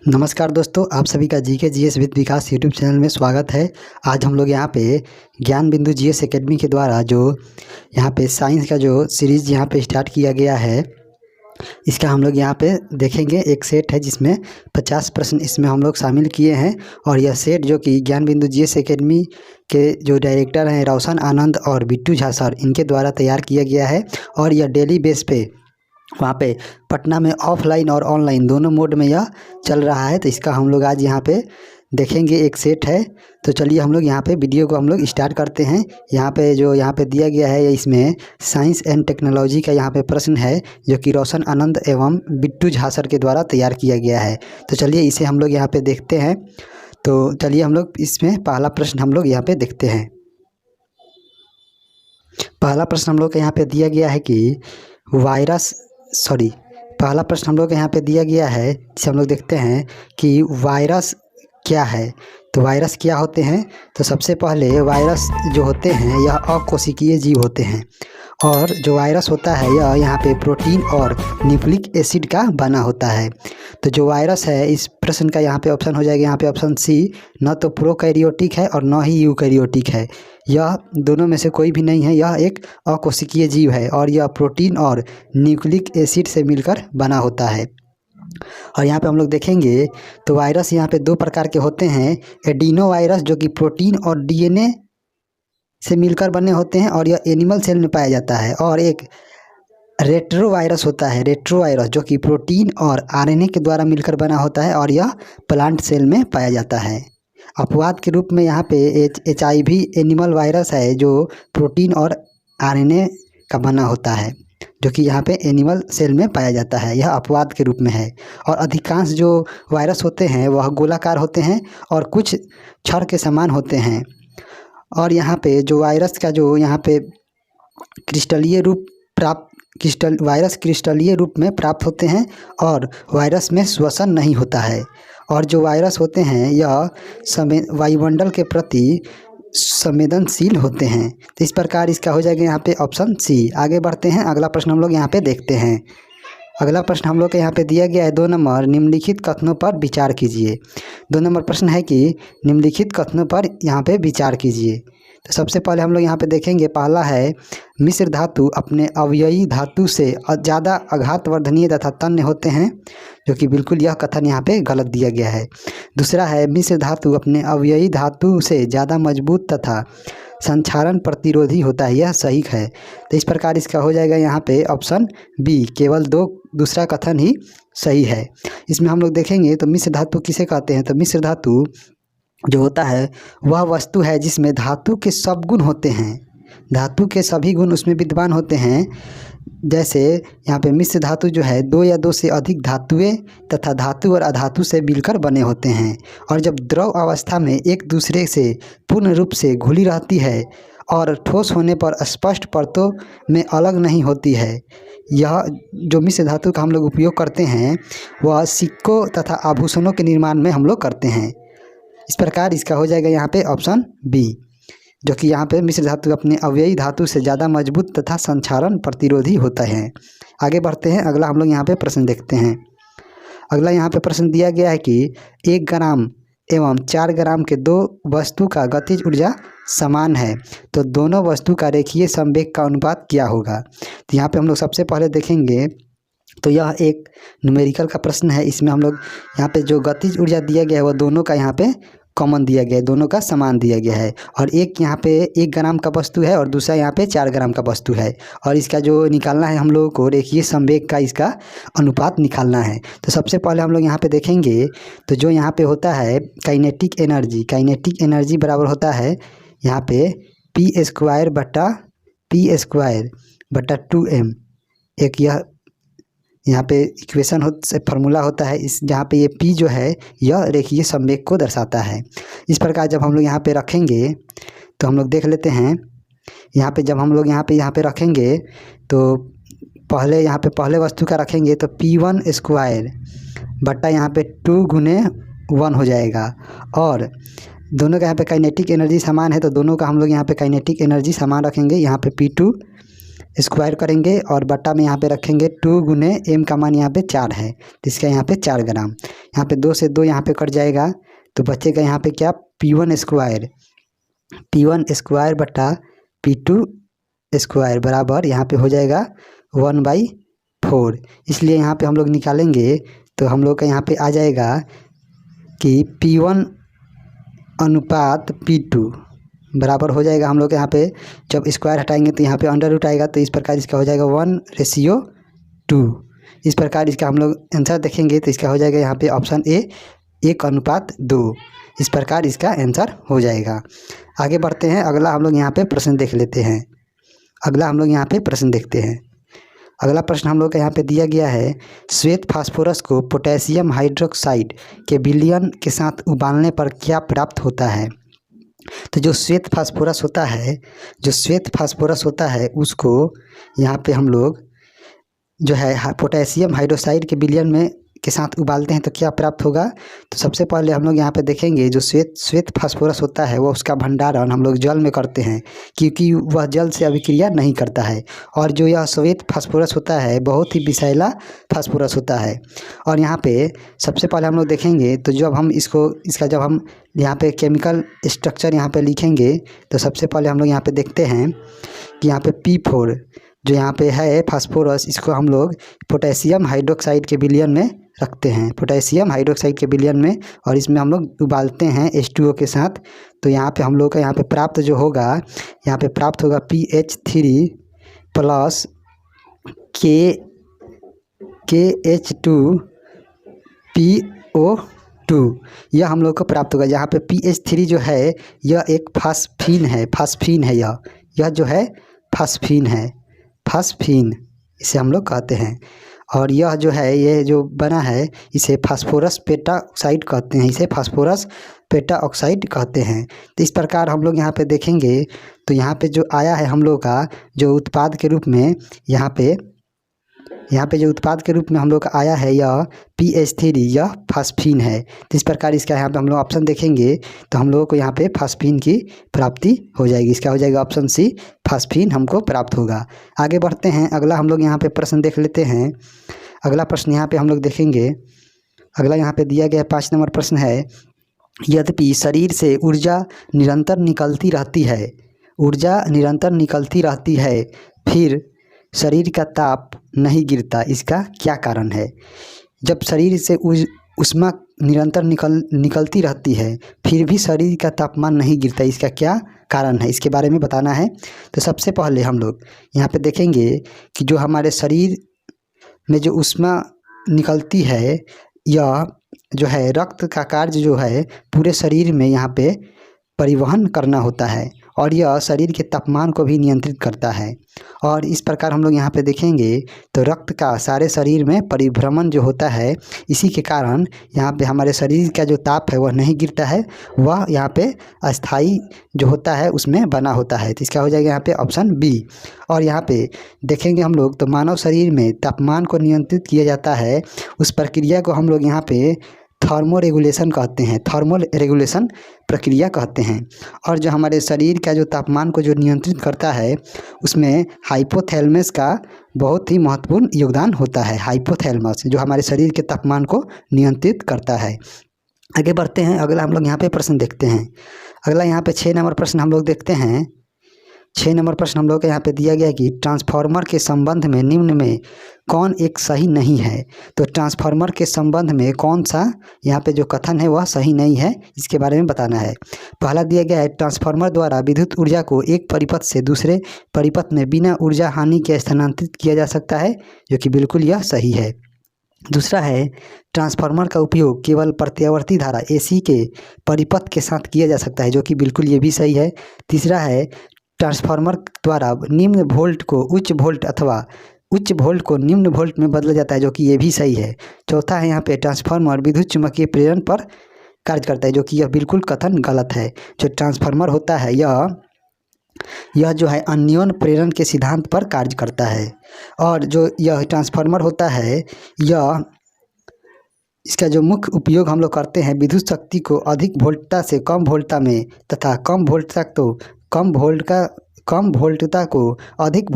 नमस्कार दोस्तों, आप सभी का GK GS with Vikas YouTube channel में स्वागत है। आज हम लोग यहाँ पे ज्ञान बिंदु जीएस एकेडमी के द्वारा जो यहाँ पे साइंस का जो सीरीज़ यहाँ पे स्टार्ट किया गया है, इसका हम लोग यहाँ पे देखेंगे। एक सेट है जिसमें 50 प्रश्न इसमें हम लोग शामिल किए हैं। और यह सेट जो कि ज्ञान बिंदु जीएस एकेडमी के जो डायरेक्टर हैं रोशन आनंद और बिट्टू झा सर, इनके द्वारा तैयार किया गया है। और यह डेली बेस पे वहाँ पे पटना में ऑफलाइन और ऑनलाइन दोनों मोड में यह चल रहा है। तो इसका हम लोग आज यहाँ पे देखेंगे। एक सेट है, तो चलिए हम लोग यहाँ पे वीडियो को हम लोग स्टार्ट करते हैं। यहाँ पे जो यहाँ पे दिया गया है, इसमें साइंस एंड टेक्नोलॉजी का यहाँ पे प्रश्न है जो कि रोशन आनंद एवं बिट्टू झा सर के द्वारा तैयार किया गया है। तो चलिए इसे हम लोग यहाँ पे देखते हैं। तो चलिए हम लोग इसमें पहला प्रश्न हम लोग यहाँ पे देखते हैं। पहला प्रश्न हम लोग को यहाँ पे दिया गया है कि पहला प्रश्न हम लोग को यहाँ पे दिया गया है, जिसे हम लोग देखते हैं कि वायरस क्या है। तो वायरस क्या होते हैं? तो सबसे पहले वायरस जो होते हैं यह अकोशिकीय जीव होते हैं। और जो वायरस होता है यह यहाँ पे प्रोटीन और न्यूक्लिक एसिड का बना होता है। तो जो वायरस है, इस प्रश्न का यहाँ पे ऑप्शन हो जाएगा यहाँ पे ऑप्शन सी, न तो प्रोकैरियोटिक है और न ही यूकैरियोटिक है। यह दोनों में से कोई भी नहीं है, यह एक अकोशिकीय जीव है और यह प्रोटीन और न्यूक्लिक एसिड से मिलकर बना होता है। और यहाँ पे हम लोग देखेंगे तो वायरस यहाँ पे दो प्रकार के होते हैं। एडिनो वायरस जो कि प्रोटीन और डीएनए से मिलकर बने होते हैं और यह एनिमल सेल में पाया जाता है। और एक रेट्रो वायरस होता है, रेट्रो वायरस, जो कि प्रोटीन और आरएनए के द्वारा मिलकर बना होता है और यह प्लांट सेल में पाया जाता है। अपवाद के रूप में यहाँ पे HIV एनिमल वायरस है जो प्रोटीन और आरएनए का बना होता है, जो कि यहाँ पे एनिमल सेल में पाया जाता है। यह अपवाद के रूप में है। और अधिकांश जो वायरस होते हैं वह गोलाकार होते हैं और कुछ छड़ के समान होते हैं। और यहाँ पे जो वायरस का जो यहाँ पे वायरस क्रिस्टलीय रूप में प्राप्त होते हैं और वायरस में श्वसन नहीं होता है। और जो वायरस होते हैं यह वायुमंडल के प्रति संवेदनशील होते हैं। तो इस प्रकार इसका हो जाएगा यहाँ पे ऑप्शन सी। आगे बढ़ते हैं, अगला प्रश्न हम लोग यहाँ पे देखते हैं। अगला प्रश्न हम लोग के यहाँ पे दिया गया है 2 नंबर, निम्नलिखित कथनों पर विचार कीजिए। 2 नंबर प्रश्न है कि निम्नलिखित कथनों पर यहाँ पे विचार कीजिए। तो सबसे पहले हम लोग यहाँ पे देखेंगे, पहला है मिश्र धातु अपने अवयवी धातु से ज़्यादा आघात वर्धनीय तथा तन्य होते हैं, जो कि बिल्कुल यह कथन यहाँ पे गलत दिया गया है। दूसरा है मिश्र धातु अपने अवयवी धातु से ज़्यादा मजबूत तथा संक्षारण प्रतिरोधी होता है, यह सही है। तो इस प्रकार इसका हो जाएगा यहाँ पे ऑप्शन बी, केवल दूसरा कथन ही सही है। इसमें हम लोग देखेंगे तो मिश्र धातु किसे कहते हैं। तो मिश्र धातु जो होता है वह वस्तु है जिसमें धातु के सब गुण होते हैं, धातु के सभी गुण उसमें विद्यमान होते हैं। जैसे यहाँ पे मिश्र धातु जो है 2 या 2 से अधिक धातुएं तथा धातु और अधातु से मिलकर बने होते हैं। और जब द्रव अवस्था में एक दूसरे से पूर्ण रूप से घुली रहती है और ठोस होने पर स्पष्ट परतों में अलग नहीं होती है। यह जो मिश्र धातु का हम लोग उपयोग करते हैं वह सिक्कों तथा आभूषणों के निर्माण में हम लोग करते हैं। इस प्रकार इसका हो जाएगा यहाँ पे ऑप्शन बी, जो कि यहाँ पे मिश्र धातु अपने अवयवी धातु से ज़्यादा मजबूत तथा संक्षारण प्रतिरोधी होता है। आगे बढ़ते हैं, अगला हम लोग यहाँ पे प्रश्न देखते हैं। अगला यहाँ पे प्रश्न दिया गया है कि 1 ग्राम एवं 4 ग्राम के 2 वस्तु का गतिज ऊर्जा समान है, तो दोनों वस्तु का रेखीय संवेग का अनुपात क्या होगा। तो यहाँ पे हम लोग सबसे पहले देखेंगे तो यह एक न्यूमेरिकल का प्रश्न है। इसमें हम लोग यहाँ पे जो गतिज ऊर्जा दिया गया है वह दोनों का यहाँ पे कॉमन दिया गया है, दोनों का समान दिया गया है। और एक यहाँ पे 1 ग्राम का वस्तु है और दूसरा यहाँ पे 4 ग्राम का वस्तु है। और इसका जो निकालना है हम लोगों को रेखीय संवेग का इसका अनुपात निकालना है। तो सबसे पहले हम लोग यहाँ पे देखेंगे तो जो यहाँ पे होता है काइनेटिक एनर्जी बराबर होता है यहाँ पे P² बटा 2m। एक यह यहाँ पे इक्वेशन फार्मूला होता है, इस जहाँ पे ये P जो है यह रेखीय संवेग को दर्शाता है। इस प्रकार जब हम लोग यहाँ पे रखेंगे तो हम लोग देख लेते हैं। यहाँ पे जब हम लोग यहाँ पे रखेंगे तो पहले वस्तु का रखेंगे तो P1² बटा यहाँ पे 2 गुने 1 हो जाएगा। और दोनों का यहाँ पे काइनेटिक एनर्जी समान है तो दोनों का हम लोग यहाँ पे काइनेटिक एनर्जी समान रखेंगे। यहाँ पे P2 स्क्वायर करेंगे और बट्टा में यहाँ पे रखेंगे 2 गुने m का मान यहाँ पे 4 है, तो इसका यहाँ पे 4 ग्राम। यहाँ पे 2 से 2 यहाँ पे कट जाएगा तो बचेगा यहाँ पे क्या, P1 स्क्वायर बटा P2 स्क्वायर बराबर यहाँ पे हो जाएगा 1/4। इसलिए यहाँ पे हम लोग निकालेंगे तो हम लोग का यहाँ पे आ जाएगा कि P1 अनुपात P2 बराबर हो जाएगा, हम लोग यहाँ पे जब स्क्वायर हटाएंगे तो यहाँ पे अंडर रूट आएगा, तो इस प्रकार इसका हो जाएगा 1:2। इस प्रकार इसका हम लोग आंसर देखेंगे तो इसका हो जाएगा यहाँ पे ऑप्शन ए 1:2। इस प्रकार इसका आंसर हो जाएगा। आगे बढ़ते हैं, अगला हम लोग यहाँ पे प्रश्न देख लेते हैं। अगला हम लोग यहाँ पे प्रश्न देखते हैं। अगला प्रश्न हम लोग का यहाँ पे दिया गया है, श्वेत फास्फोरस को पोटेशियम हाइड्रोक्साइड के विलयन के साथ उबालने पर क्या प्राप्त होता है। तो जो श्वेत फास्फोरस होता है उसको यहाँ पे हम लोग जो है पोटेशियम हाइड्रोक्साइड के विलयन में के साथ उबालते हैं तो क्या प्राप्त होगा। तो सबसे पहले हम लोग यहाँ पे देखेंगे जो श्वेत फास्फोरस होता है वो उसका भंडारण हम लोग जल में करते हैं, क्योंकि वह जल से अभिक्रिया नहीं करता है। और जो यह श्वेत फास्फोरस होता है बहुत ही विषैला फास्फोरस होता है। और यहाँ पे सबसे पहले हम लोग देखेंगे तो जब हम जब हम यहाँ पे केमिकल स्ट्रक्चर यहाँ पे लिखेंगे तो सबसे पहले हम लोग यहाँ पे देखते हैं कि यहाँ पे P4 जो यहाँ पे है फास्फोरस, इसको हम लोग पोटेशियम हाइड्रोक्साइड के विलयन में रखते हैं, पोटेशियम हाइड्रोक्साइड के विलयन में, और इसमें हम लोग उबालते हैं H2O के साथ। तो यहाँ पे हम लोग का यहाँ पे प्राप्त जो होगा, यहाँ पे प्राप्त होगा PH3 प्लस KH2PO2, यह हम लोग को प्राप्त होगा। यहाँ पे PH3 जो है यह एक फास्फीन है, यह जो है फास्फीन इसे हम लोग कहते हैं। और यह जो है ये जो बना है इसे फास्फोरस पेटा ऑक्साइड कहते हैं। तो इस प्रकार हम लोग यहाँ पे देखेंगे तो यहाँ पे जो आया है हम लोग का जो उत्पाद के रूप में यहाँ पे जो उत्पाद के रूप में हम लोग का आया है यह PH3, यह फास्फीन है। तो इस प्रकार इसका यहाँ पे हम लोग ऑप्शन देखेंगे तो हम लोगों को यहाँ पे फास्फीन की प्राप्ति हो जाएगी। इसका हो जाएगा ऑप्शन सी, फास्फीन हमको प्राप्त होगा। आगे बढ़ते हैं, अगला हम लोग यहाँ पे प्रश्न देख लेते हैं। अगला प्रश्न यहाँ पे हम लोग देखेंगे, अगला यहाँ पे दिया गया 5 नंबर प्रश्न है, यद्यपि शरीर से ऊर्जा निरंतर निकलती रहती है फिर शरीर का ताप नहीं गिरता, इसका क्या कारण है। जब शरीर से ऊष्मा निरंतर निकलती रहती है फिर भी शरीर का तापमान नहीं गिरता, इसका क्या कारण है, इसके बारे में बताना है। तो सबसे पहले हम लोग यहाँ पे देखेंगे कि जो हमारे शरीर में जो ऊष्मा निकलती है यह जो है रक्त का कार्य जो है पूरे शरीर में यहाँ पे परिवहन करना होता है, और यह शरीर के तापमान को भी नियंत्रित करता है। और इस प्रकार हम लोग यहाँ पे देखेंगे तो रक्त का सारे शरीर में परिभ्रमण जो होता है, इसी के कारण यहाँ पे हमारे शरीर का जो ताप है वह नहीं गिरता है, वह यहाँ पे अस्थाई जो होता है उसमें बना होता है। तो इसका हो जाएगा यहाँ पे ऑप्शन बी। और यहाँ पे देखेंगे हम लोग तो मानव शरीर में तापमान को नियंत्रित किया जाता है, उस प्रक्रिया को हम लोग यहाँ पे थर्मो रेगुलेशन प्रक्रिया कहते हैं। और जो हमारे शरीर का जो तापमान को जो नियंत्रित करता है उसमें हाइपोथैलेमस का बहुत ही महत्वपूर्ण योगदान होता है। हाइपोथैलेमस जो हमारे शरीर के तापमान को नियंत्रित करता है। आगे बढ़ते हैं, अगला हम लोग यहाँ पे प्रश्न देखते हैं। अगला यहाँ पे 6 नंबर प्रश्न हम लोग देखते हैं। 6 नंबर प्रश्न हम लोग को यहाँ पे दिया गया कि ट्रांसफार्मर के संबंध में निम्न में कौन एक सही नहीं है। तो ट्रांसफार्मर के संबंध में कौन सा यहाँ पे जो कथन है वह सही नहीं है, इसके बारे में बताना है। पहला दिया गया है, ट्रांसफार्मर द्वारा विद्युत ऊर्जा को एक परिपथ से दूसरे परिपथ में बिना ऊर्जा हानि के स्थानांतरित किया जा सकता है, जो कि बिल्कुल यह सही है। दूसरा है, ट्रांसफार्मर का उपयोग केवल प्रत्यावर्ती धारा AC के परिपथ के साथ किया जा सकता है, जो कि बिल्कुल ये भी सही है। तीसरा है, ट्रांसफार्मर द्वारा निम्न वोल्ट को उच्च वोल्ट अथवा उच्च वोल्ट को निम्न वोल्ट में बदला जाता है, जो कि ये भी सही है। चौथा है, यहाँ पे ट्रांसफार्मर विद्युत चुम्बकीय प्रेरण पर कार्य करता है, जो कि यह बिल्कुल कथन गलत है। जो ट्रांसफार्मर होता है यह जो है अन्योन प्रेरण के सिद्धांत पर कार्य करता है। और जो यह ट्रांसफार्मर होता है इसका जो मुख्य उपयोग हम लोग करते हैं विद्युत शक्ति को अधिक वोल्टता से कम वोल्टता में तथा कम वोल्टता को अधिक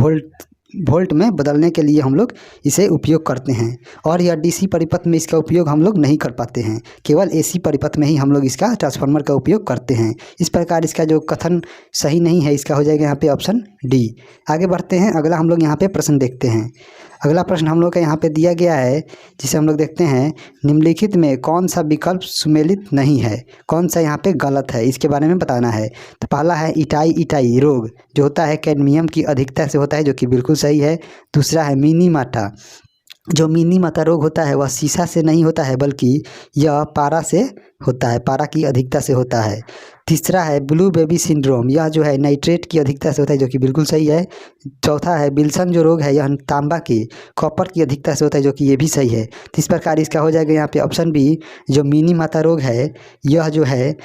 वोल्ट में बदलने के लिए हम लोग इसे उपयोग करते हैं। और यह डीसी परिपथ में इसका उपयोग हम लोग नहीं कर पाते हैं, केवल एसी परिपथ में ही हम लोग इसका ट्रांसफार्मर का उपयोग करते हैं। इस प्रकार इसका जो कथन सही नहीं है, इसका हो जाएगा यहाँ पे ऑप्शन डी। आगे बढ़ते हैं, अगला हम लोग यहाँ पे प्रश्न देखते हैं। अगला प्रश्न हम लोग का यहाँ पे दिया गया है, जिसे हम लोग देखते हैं, निम्नलिखित में कौन सा विकल्प सुमेलित नहीं है, कौन सा यहाँ पे गलत है, इसके बारे में बताना है। तो पहला है इटाई रोग जो होता है कैडमियम की अधिकता से होता है, जो कि बिल्कुल सही है। दूसरा है मिनीमाटा, जो मिनीमाटा रोग होता है वह सीसा से नहीं होता है, बल्कि यह पारा से होता है, पारा की अधिकता से होता है। तीसरा है ब्लू बेबी सिंड्रोम, यह जो है नाइट्रेट की अधिकता से होता है, जो कि बिल्कुल सही है। चौथा है विल्सन जो रोग है, यह तांबा की कॉपर की अधिकता से होता है, जो कि ये भी सही है। तो इस प्रकार इसका हो जाएगा यहाँ पे ऑप्शन बी, जो मिनीमाटा रोग है यह जो है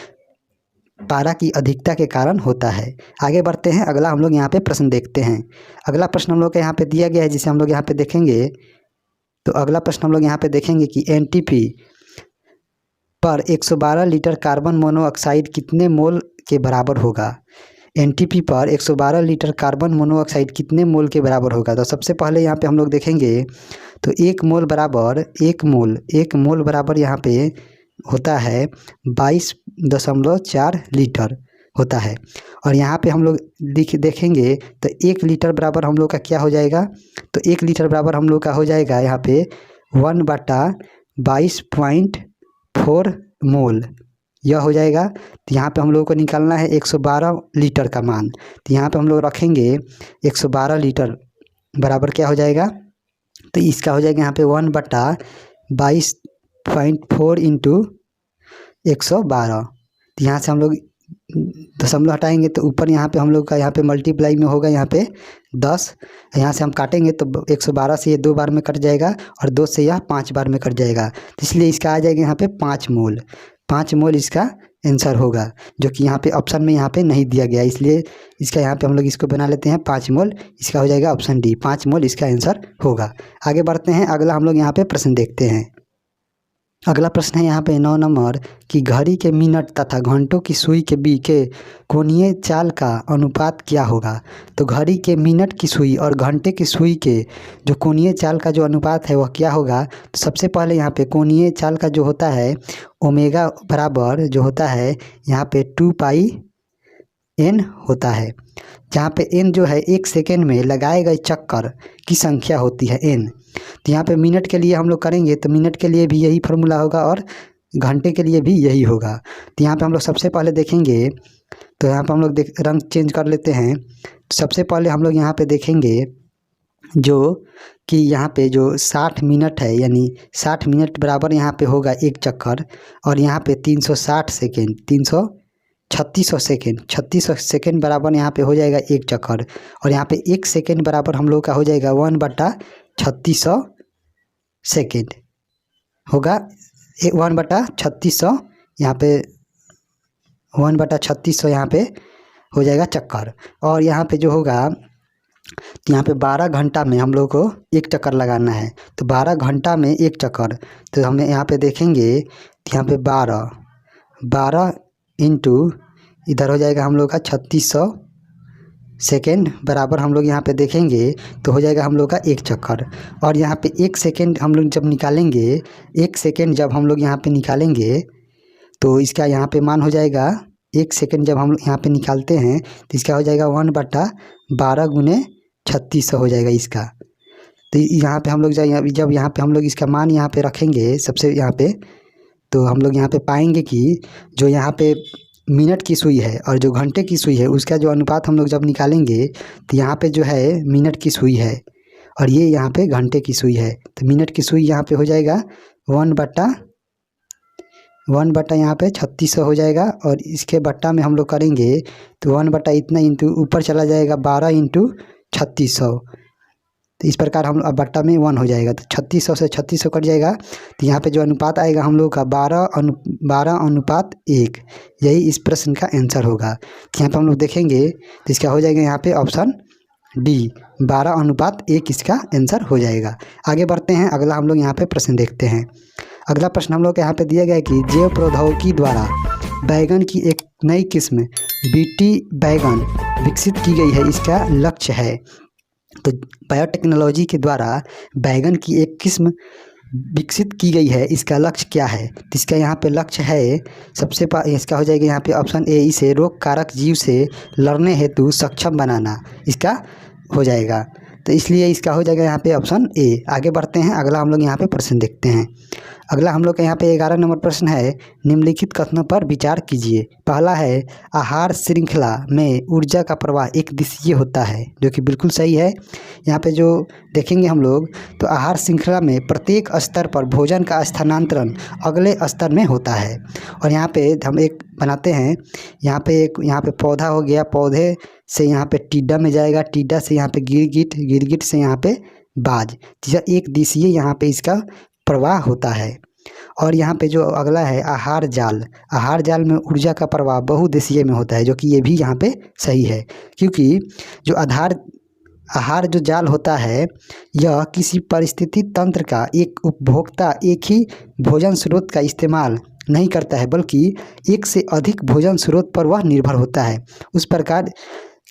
पारा की अधिकता के कारण होता है। आगे बढ़ते हैं, अगला हम लोग यहाँ पे प्रश्न देखते हैं। अगला प्रश्न हम लोग का यहाँ पे दिया गया है, जिसे हम लोग यहाँ पे देखेंगे। तो अगला प्रश्न हम लोग यहाँ पे देखेंगे कि एनटीपी पर 112 लीटर कार्बन मोनोऑक्साइड कितने मोल के बराबर होगा। एनटीपी पर 112 लीटर कार्बन मोनोऑक्साइड कितने मोल के बराबर होगा। तो सबसे पहले यहाँ पे हम लोग देखेंगे, तो एक मोल बराबर यहाँ पे होता है 22.4 लीटर होता है। और यहाँ पे हम लोग देखेंगे तो 1 लीटर बराबर हम लोग का क्या हो जाएगा, तो 1 लीटर बराबर हम लोग का हो जाएगा यहाँ पे 1/22.4 मोल, यह हो जाएगा। तो यहाँ पे हम लोगों को निकालना है 112 लीटर का मान। तो यहाँ पे हम लोग रखेंगे 112 लीटर बराबर क्या हो जाएगा, तो इसका हो जाएगा यहाँ पे 1/22.4 इंटू 112। तो यहाँ से हम लोग दशमलव हटाएंगे तो ऊपर यहाँ पे हम लोग का यहाँ पे मल्टीप्लाई में होगा यहाँ पे 10, यहाँ से हम काटेंगे तो 112 से ये 2 बार में कट जाएगा और 2 से यह 5 बार में कट जाएगा। तो इसलिए इसका आ जाएगा यहाँ पे 5 मोल। 5 मोल इसका आंसर होगा, जो कि यहाँ पे ऑप्शन में यहाँ पे नहीं दिया गया, इसलिए इसका यहाँ पे हम लोग इसको बना लेते हैं 5 मोल। इसका हो जाएगा ऑप्शन डी, 5 मोल इसका आंसर होगा। आगे बढ़ते हैं, अगला हम लोग यहाँ पे प्रश्न देखते हैं। अगला प्रश्न है यहाँ पे 9 नंबर कि घड़ी के मिनट तथा घंटों की सुई के बीच के कोणीय चाल का अनुपात क्या होगा। तो घड़ी के मिनट की सुई और घंटे की सुई के जो कोणीय चाल का जो अनुपात है वह क्या होगा। तो सबसे पहले यहाँ पे कोणीय चाल का जो होता है ओमेगा बराबर जो होता है यहाँ पे 2πn होता है, जहाँ पे n जो है 1 सेकेंड में लगाए गए चक्कर की संख्या होती है n। तो यहाँ पे मिनट के लिए हम लोग करेंगे तो मिनट के लिए भी यही फार्मूला होगा और घंटे के लिए भी यही होगा। तो यहाँ पे हम लोग सबसे पहले देखेंगे, तो यहाँ पे हम लोग रंग चेंज कर लेते हैं। तो सबसे पहले हम लोग यहाँ पे देखेंगे जो कि यहाँ पे जो 60 मिनट है, यानी 60 मिनट बराबर यहाँ पे होगा एक चक्कर, और यहाँ पे 360 सेकेंड 3600 सेकेंड बराबर यहाँ पे हो जाएगा एक चक्कर। और यहाँ पे 1 सेकेंड बराबर हम लोग का हो जाएगा 1/3600 सेकेंड होगा, 1/3600 यहाँ पे 1/3600 यहाँ पे हो जाएगा चक्कर। और यहाँ पे जो होगा, तो यहाँ पे 12 घंटा में हम लोग को एक चक्कर लगाना है। तो 12 घंटा में एक चक्कर, तो हमें यहाँ पे देखेंगे तो यहाँ पे 12 इंटू इधर हो जाएगा हम लोग का 3600 सेकेंड बराबर हम लोग यहाँ पे देखेंगे तो हो जाएगा हम लोग का एक चक्कर। और यहाँ पे 1 सेकेंड हम लोग जब निकालेंगे, 1 सेकेंड जब हम लोग यहाँ पे निकालेंगे तो इसका यहाँ पे मान हो जाएगा 1 सेकेंड जब हम लोग यहाँ पे निकालते हैं तो इसका हो जाएगा 1/12 गुने 3600 हो जाएगा इसका। तो यहाँ पे हम लोग जब यहाँ पे हम लोग इसका मान यहाँ पे रखेंगे सबसे यहाँ पे, तो हम लोग यहाँ पे पाएंगे कि जो यहाँ पे मिनट की सुई है और जो घंटे की सुई है उसका जो अनुपात हम लोग जब निकालेंगे तो यहाँ पे जो है मिनट की सुई है और ये यहाँ पे घंटे की सुई है। तो मिनट की सुई यहाँ पे हो जाएगा 1/1 यहाँ पे 3600 हो जाएगा, और इसके बट्टा में हम लोग करेंगे तो 1/ इतना इंटू ऊपर चला जाएगा 12 इंटू 3600। तो इस प्रकार हम अब बट्टा में 1 हो जाएगा, तो 3600 से 3600 कट जाएगा। तो यहाँ पे जो अनुपात आएगा हम लोग का 12:1, यही इस प्रश्न का आंसर होगा। तो यहाँ पे हम लोग देखेंगे तो इसका हो जाएगा यहाँ पे ऑप्शन डी, 12:1 इसका आंसर हो जाएगा। आगे बढ़ते हैं, अगला हम लोग यहाँ पे प्रश्न देखते हैं। अगला प्रश्न हम लोग यहाँ पे दिया गया है कि जैव प्रौद्योगिकी द्वारा बैगन की एक नई किस्म बीटी बैगन विकसित की गई है, इसका लक्ष्य है। तो बायोटेक्नोलॉजी के द्वारा बैगन की एक किस्म विकसित की गई है। इसका लक्ष्य क्या है? तो इसका यहाँ पे लक्ष्य है इसका हो जाएगा यहाँ पे ऑप्शन ए, इसे रोग कारक जीव से लड़ने हेतु सक्षम बनाना, इसका हो जाएगा। तो इसलिए इसका हो जाएगा यहाँ पे ऑप्शन ए। आगे बढ़ते हैं, अगला हम लोग यहाँ पे प्रश्न देखते हैं। अगला हम लोग का यहाँ पे 11 नंबर प्रश्न है, निम्नलिखित कथनों पर विचार कीजिए। पहला है, आहार श्रृंखला में ऊर्जा का प्रवाह एक दिशीय होता है, जो कि बिल्कुल सही है। यहाँ पे जो देखेंगे हम लोग, तो आहार श्रृंखला में प्रत्येक स्तर पर भोजन का स्थानांतरण अगले स्तर में होता है। और यहाँ पे हम एक बनाते हैं, यहाँ पे पौधा हो गया, पौधे से यहाँ पे टिड्डा में जाएगा, टिड्डा से यहाँ पे गिरगिट, गिरगिट से यहाँ पे बाज, एक दिशीय यहाँ पे इसका प्रवाह होता है। और यहाँ पे जो अगला है आहार जाल, आहार जाल में ऊर्जा का प्रवाह बहुदिशीय में होता है, जो कि ये भी यहाँ पे सही है। क्योंकि जो आहार जो जाल होता है, यह किसी परिस्थिति तंत्र का एक उपभोक्ता एक ही भोजन स्रोत का इस्तेमाल नहीं करता है, बल्कि एक से अधिक भोजन स्रोत पर वह निर्भर होता है। उस प्रकार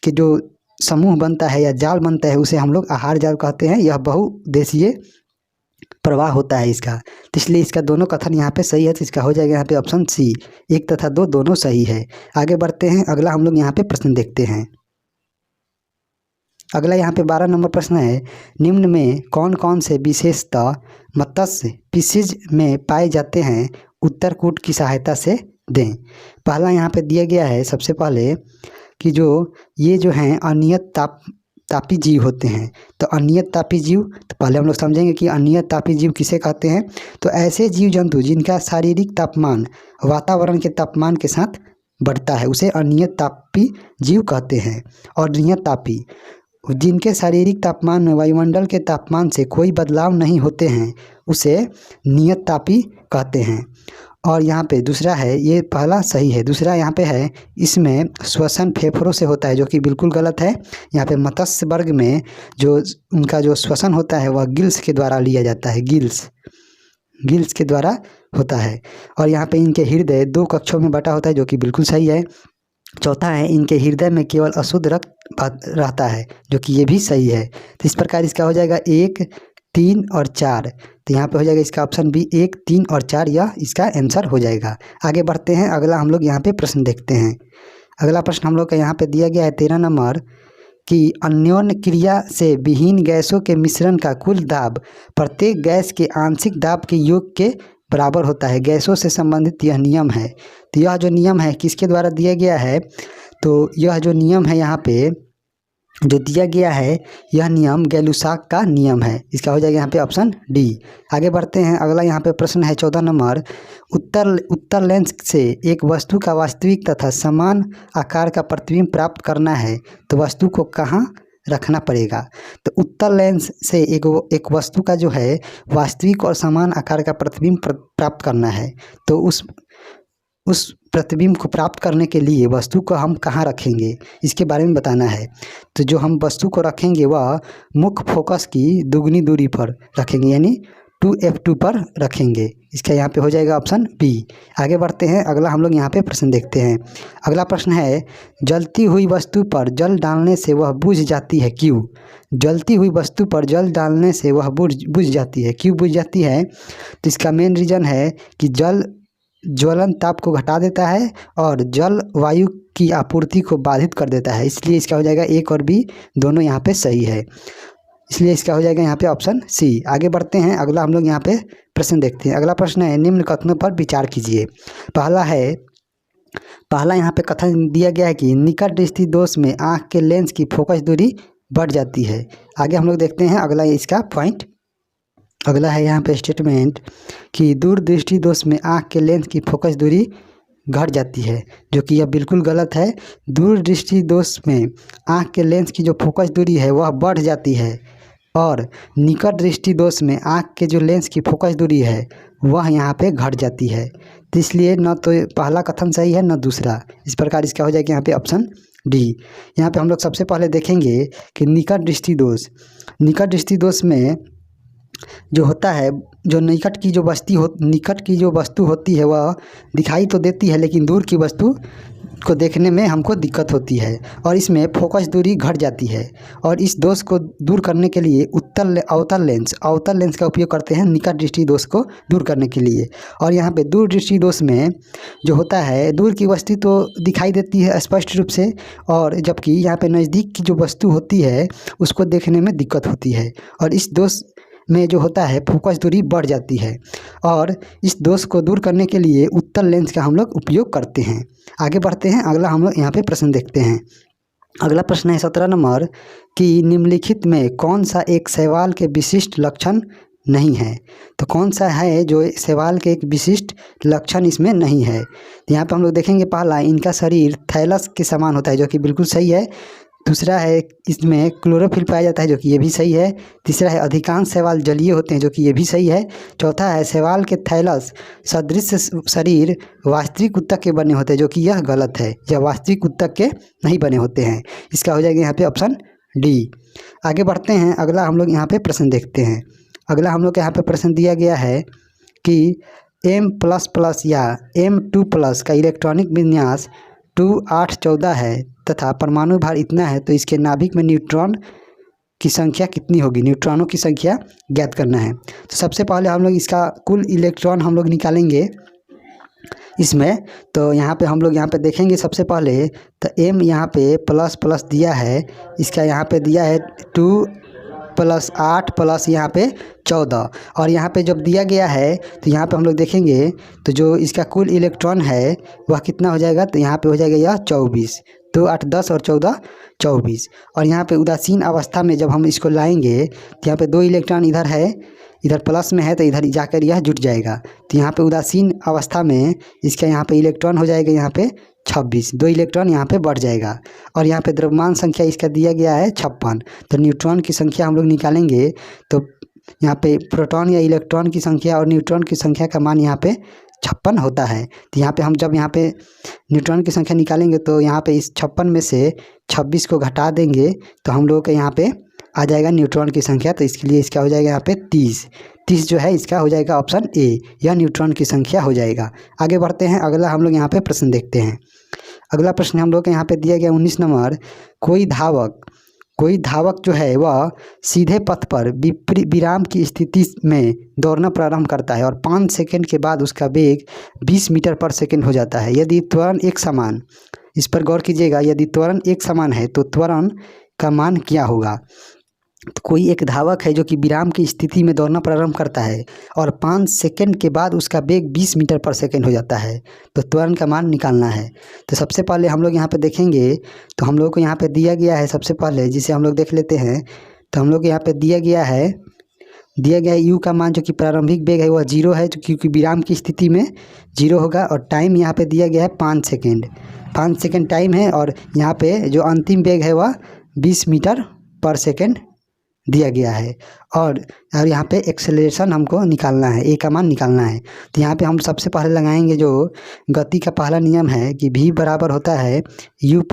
के जो समूह बनता है या जाल बनता है, उसे हम लोग आहार जाल कहते हैं। यह बहुदेशीय प्रवाह होता है इसका, तो इसलिए इसका दोनों कथन यहाँ पे सही है। तो इसका हो जाएगा यहाँ पे ऑप्शन सी, 1 तथा 2 दोनों सही है। आगे बढ़ते हैं, अगला हम लोग यहाँ पे प्रश्न देखते हैं। अगला यहाँ पे 12 नंबर प्रश्न है, निम्न में कौन कौन से विशेषता मत्स्य फिशिज में पाए जाते हैं, उत्तर कूट की सहायता से दें। पहला यहाँ पे दिया गया है सबसे पहले कि ये जो हैं अनियत तापी जीव होते हैं। तो अनियत तापी जीव, तो पहले हम लोग समझेंगे कि अनियत तापी जीव किसे कहते हैं। तो ऐसे जीव जंतु जिनका शारीरिक तापमान वातावरण के तापमान के साथ बढ़ता है, उसे अनियत तापी जीव कहते हैं। और नियत तापी, जिनके शारीरिक तापमान में वायुमंडल के तापमान से कोई बदलाव नहीं होते हैं, उसे नियत तापी कहते हैं। और यहाँ पे दूसरा है, ये पहला सही है, दूसरा यहाँ पे है, इसमें श्वसन फेफड़ों से होता है, जो कि बिल्कुल गलत है। यहाँ पे मत्स्य वर्ग में जो उनका जो श्वसन होता है वह गिल्स के द्वारा लिया जाता है, गिल्स के द्वारा होता है। और यहाँ पे इनके हृदय 2 कक्षों में बटा होता है, जो कि बिल्कुल सही है। चौथा है, इनके हृदय में केवल अशुद्ध रक्त रहता है, जो कि ये भी सही है। तो इस प्रकार इसका हो जाएगा 1, 3 और 4। तो यहाँ पे हो जाएगा इसका ऑप्शन बी, 1, 3 और 4, यह इसका आंसर हो जाएगा। आगे बढ़ते हैं, अगला हम लोग यहाँ पे प्रश्न देखते हैं। अगला प्रश्न हम लोग का यहाँ पे दिया गया है 13 नंबर, कि अन्योन्य क्रिया से विहीन गैसों के मिश्रण का कुल दाब प्रत्येक गैस के आंशिक दाब के योग के बराबर होता है। गैसों से संबंधित यह नियम है। तो यह जो नियम है किसके द्वारा दिया गया है? तो यह जो नियम है यहाँ पे जो दिया गया है, यह नियम गैलुसाक का नियम है। इसका हो जाएगा यहाँ पे ऑप्शन डी। आगे बढ़ते हैं, अगला यहाँ पे प्रश्न है 14 नंबर, उत्तर लेंस से एक वस्तु का वास्तविक तथा समान आकार का प्रतिबिंब प्राप्त करना है, तो वस्तु को कहाँ रखना पड़ेगा? तो उत्तर लेंस से एक वस्तु का जो है वास्तविक और समान आकार का प्रतिबिंब प्राप्त करना है, तो उस प्रतिबिंब को प्राप्त करने के लिए वस्तु को हम कहाँ रखेंगे, इसके बारे में बताना है। तो जो हम वस्तु को रखेंगे वह मुख्य फोकस की दुगनी दूरी पर रखेंगे, यानी 2f2 पर रखेंगे। इसका यहाँ पे हो जाएगा ऑप्शन बी। आगे बढ़ते हैं, अगला हम लोग यहाँ पे प्रश्न देखते हैं। अगला प्रश्न है, जलती हुई वस्तु पर जल डालने से वह बुझ जाती है, क्यों? जलती हुई वस्तु पर जल डालने से वह बुझ जाती है, क्यों बुझ जाती है? तो इसका मेन रीज़न है कि जल ज्वलन ताप को घटा देता है और जल वायु की आपूर्ति को बाधित कर देता है। इसलिए इसका हो जाएगा ए और बी दोनों यहाँ पे सही है, इसलिए इसका हो जाएगा यहाँ पे ऑप्शन सी। आगे बढ़ते हैं, अगला हम लोग यहाँ पे प्रश्न देखते हैं। अगला प्रश्न है, निम्न कथनों पर विचार कीजिए। पहला यहाँ पे कथन दिया गया है कि निकट दृष्टि दोष में आँख के लेंस की फोकस दूरी बढ़ जाती है। आगे हम लोग देखते हैं अगला इसका पॉइंट। अगला है यहाँ पे स्टेटमेंट कि दूर दृष्टि दोष में आँख के लेंस की फोकस दूरी घट जाती है, जो कि यह बिल्कुल गलत है। दूर दृष्टि दोष में आँख के लेंस की जो फोकस दूरी है वह बढ़ जाती है, और निकट दृष्टि दोष में आँख के जो लेंस की फोकस दूरी है वह यहाँ पे घट जाती है। तो इसलिए न तो पहला कथन सही है न दूसरा। इस प्रकार इसका हो जाएगा यहाँ पे ऑप्शन डी। यहाँ पे हम लोग सबसे पहले देखेंगे कि निकट दृष्टि दोष में जो होता है, जो निकट की जो वस्तु होती है वह दिखाई तो देती है, लेकिन दूर की वस्तु को देखने में हमको दिक्कत होती है और इसमें फोकस दूरी घट जाती है। और इस दोष को दूर करने के लिए अवतल लेंस का उपयोग करते हैं निकट दृष्टि दोष को दूर करने के लिए। और यहाँ पे दूर दृष्टि दोष में जो होता है, दूर की वस्तु तो दिखाई देती है स्पष्ट रूप से, और जबकि यहाँ पे नज़दीक की जो वस्तु होती है उसको देखने में दिक्कत होती है। और इस दोष में जो होता है फोकस दूरी बढ़ जाती है, और इस दोष को दूर करने के लिए उत्तल लेंस का हम लोग उपयोग करते हैं। आगे बढ़ते हैं, अगला हम लोग यहाँ पे प्रश्न देखते हैं। अगला प्रश्न है 17 नंबर कि निम्नलिखित में कौन सा एक शैवाल के विशिष्ट लक्षण नहीं है। तो कौन सा है जो शैवाल के एक विशिष्ट लक्षण इसमें नहीं है। तो यहाँ पे हम लोग देखेंगे, पहला, इनका शरीर थैलस के समान होता है, जो कि बिल्कुल सही है। दूसरा है, इसमें क्लोरोफिल पाया जाता है, जो कि ये भी सही है। तीसरा है, अधिकांश शैवाल जलीय होते हैं, जो कि ये भी सही है। चौथा है, शैवाल के थैलस सदृश शरीर वास्तविक ऊतक के बने होते हैं, जो कि यह गलत है, यह वास्तविक ऊतक के नहीं बने होते हैं। इसका हो जाएगा यहाँ पे ऑप्शन डी। आगे बढ़ते हैं, अगला हम लोग यहाँ पे प्रश्न देखते हैं। अगला हम लोग यहाँ पे प्रश्न दिया गया है कि M++ या M2+ का इलेक्ट्रॉनिक विन्यास 2, 8, 14 है तथा परमाणु भार इतना है, तो इसके नाभिक में न्यूट्रॉन की संख्या कितनी होगी। न्यूट्रॉनों की संख्या ज्ञात करना है। तो सबसे पहले हम लोग इसका कुल इलेक्ट्रॉन हम लोग निकालेंगे इसमें। तो यहाँ पे हम लोग यहाँ पे देखेंगे सबसे पहले, तो M यहाँ पे ++ दिया है, इसका यहाँ पे दिया है 2+8 यहाँ पे 14। और यहाँ पे जब दिया गया है तो यहाँ पे हम लोग देखेंगे तो जो इसका कुल इलेक्ट्रॉन है वह कितना हो जाएगा। तो यहाँ पे हो जाएगा यह 24, 2, 8, 10 और 14, 24। और यहाँ पे उदासीन अवस्था में जब हम इसको लाएंगे तो यहाँ पे 2 इलेक्ट्रॉन इधर है, इधर प्लस में है, तो इधर जाकर यह जुट जाएगा। तो यहाँ पे उदासीन अवस्था में इसका यहाँ पे इलेक्ट्रॉन हो जाएगा यहाँ पे 26, 2 इलेक्ट्रॉन यहाँ पे बढ़ जाएगा। और यहाँ पे द्रव्यमान संख्या इसका दिया गया है 56। तो न्यूट्रॉन की संख्या हम लोग निकालेंगे तो यहाँ पे प्रोटॉन या इलेक्ट्रॉन की संख्या और न्यूट्रॉन की संख्या का मान यहाँ पे 56 होता है। तो यहाँ पे हम जब यहाँ पे न्यूट्रॉन की संख्या निकालेंगे तो यहाँ पे इस 56 में से 26 को घटा देंगे तो हम लोगों के यहाँ पे आ जाएगा न्यूट्रॉन की संख्या। तो इसके लिए इसका हो जाएगा यहाँ पे 30 जो है इसका हो जाएगा ऑप्शन ए, यह न्यूट्रॉन की संख्या हो जाएगा। आगे बढ़ते हैं, अगला हम लोग यहाँ पे प्रश्न देखते हैं। अगला प्रश्न हम लोग के यहाँ पे दिया गया 19 नंबर, कोई धावक जो है वह सीधे पथ पर विराम की स्थिति में दौड़ना प्रारंभ करता है और 5 सेकंड के बाद उसका वेग 20 मीटर पर सेकंड हो जाता है। यदि त्वरण एक समान, इस पर गौर कीजिएगा, यदि त्वरण एक समान है तो त्वरण का मान क्या होगा। तो कोई एक धावक है जो कि विराम की स्थिति में दौड़ना प्रारंभ करता है और 5 सेकंड के बाद उसका वेग 20 मीटर पर सेकंड हो जाता है, तो त्वरण का मान निकालना है। तो सबसे पहले हम लोग यहाँ पे देखेंगे तो हम लोग को यहाँ पे दिया गया है सबसे पहले, जिसे हम लोग देख लेते हैं। तो हम लोग यहाँ पे दिया गया है u का मान जो कि प्रारंभिक वेग है वह 0 है, जो क्योंकि विराम की स्थिति में 0 होगा। और टाइम यहाँ पे दिया गया है 5 सेकंड टाइम है। और यहाँ पे जो अंतिम वेग है वह 20 मीटर पर सेकंड दिया गया है। और यहाँ पे एक्सेलरेशन हमको निकालना है, ए का मान निकालना है। तो यहाँ पे हम सबसे पहले लगाएंगे जो गति का पहला नियम है कि v बराबर होता है u +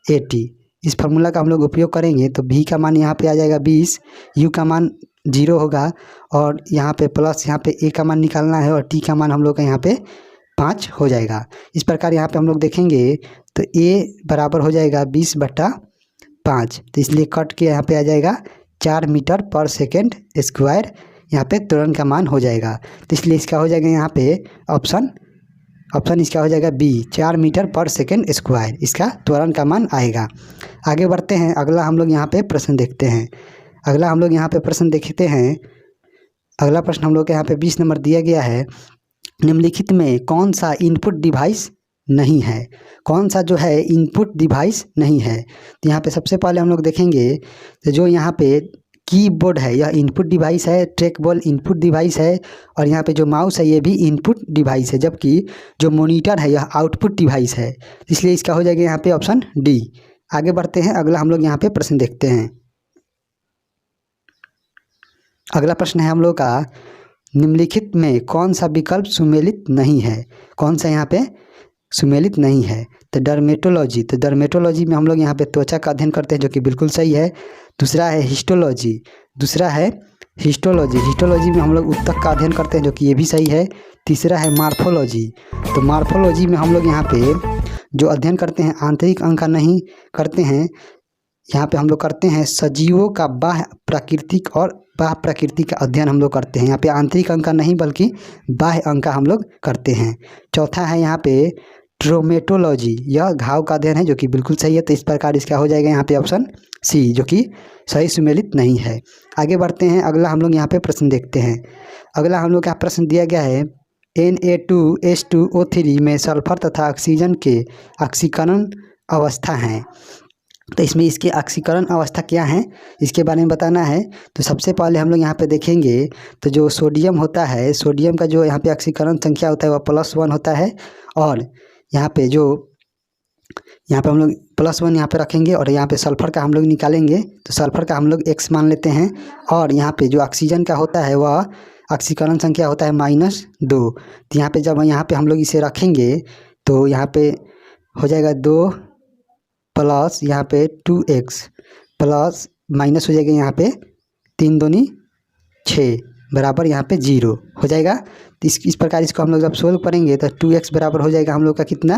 at। इस फार्मूला का हम लोग उपयोग करेंगे तो v का मान यहाँ पे आ जाएगा 20, u का मान 0 होगा और यहाँ पे प्लस यहाँ पे a का मान निकालना है और t का मान हम लोग का यहाँ पे 5 हो जाएगा। इस प्रकार यहाँ पे हम लोग देखेंगे तो a बराबर हो जाएगा 20/5। तो इसलिए कट के यहाँ पे आ जाएगा 4 मीटर पर सेकंड स्क्वायर, यहाँ पे त्वरण का मान हो जाएगा। तो इसलिए इसका हो जाएगा यहाँ पे ऑप्शन इसका हो जाएगा बी, 4 मीटर पर सेकंड स्क्वायर, इसका त्वरण का मान आएगा। आगे बढ़ते हैं, अगला हम लोग यहाँ पे प्रश्न देखते हैं। अगला प्रश्न हम लोग के यहाँ पे 20 नंबर दिया गया है, निम्नलिखित में कौन सा इनपुट डिवाइस नहीं है। कौन सा जो है इनपुट डिवाइस नहीं है। तो यहाँ पे सबसे पहले हम लोग देखेंगे तो जो यहाँ पे कीबोर्ड है यह इनपुट डिवाइस है, ट्रैक बॉल इनपुट डिवाइस है और यहाँ पे जो माउस है ये भी इनपुट डिवाइस है, जबकि जो मॉनिटर है यह आउटपुट डिवाइस है। इसलिए इसका हो जाएगा यहाँ पे ऑप्शन डी। आगे बढ़ते हैं, अगला हम लोग यहाँ पे प्रश्न देखते हैं। अगला प्रश्न है हम लोग का, निम्नलिखित में कौन सा विकल्प सुमेलित नहीं है। कौन सा यहाँ पे सुमेलित नहीं है। तो डर्मेटोलॉजी, तो डर्मेटोलॉजी में हम लोग यहाँ पे त्वचा का अध्ययन करते हैं, जो कि बिल्कुल सही है। दूसरा है हिस्टोलॉजी, हिस्टोलॉजी में हम लोग ऊतक का अध्ययन करते हैं, जो कि ये भी सही है। तीसरा है मार्फोलॉजी, तो मार्फोलॉजी में हम लोग यहाँ पे जो अध्ययन करते हैं आंतरिक अंग का नहीं करते हैं, यहाँ पे हम लोग करते हैं सजीवों का बाह्य प्राकृतिक और बाह्य प्रकृति का अध्ययन हम लोग करते हैं। यहाँ पे आंतरिक अंग का नहीं बल्कि बाह्य अंग का हम लोग करते हैं। चौथा है यहाँ पे ट्रोमेटोलॉजी, यह घाव का अध्ययन है, जो कि बिल्कुल सही है। तो इस प्रकार इसका हो जाएगा यहाँ पे ऑप्शन सी, जो कि सही सुमेलित नहीं है। आगे बढ़ते हैं, अगला हम लोग यहाँ पे प्रश्न देखते हैं। अगला हम लोग का प्रश्न दिया गया है Na2H2O3 में सल्फर तथा ऑक्सीजन के ऑक्सीकरण अवस्था हैं। तो इसमें इसके ऑक्सीकरण अवस्था क्या है इसके बारे में बताना है। तो सबसे पहले हम लोग यहाँ पे देखेंगे तो जो सोडियम होता है, सोडियम का जो यहाँ पे ऑक्सीकरण संख्या होता है वह +1 होता है। और यहाँ पे हम लोग +1 यहाँ पे रखेंगे और यहाँ पे सल्फर का हम लोग निकालेंगे, तो सल्फर का हम लोग x मान लेते हैं। और यहाँ पे जो ऑक्सीजन का होता है वह ऑक्सीकरण संख्या होता है -2। तो यहाँ पे जब यहाँ पे हम लोग इसे रखेंगे तो यहाँ पे हो जाएगा 2 प्लस यहाँ पे 2x प्लस माइनस हो जाएगा यहाँ पे 3 दूनी 6 बराबर यहाँ पे 0 हो जाएगा। तो इस प्रकार इसको हम लोग जब सोल्व करेंगे तो 2x बराबर हो जाएगा हम लोग का कितना,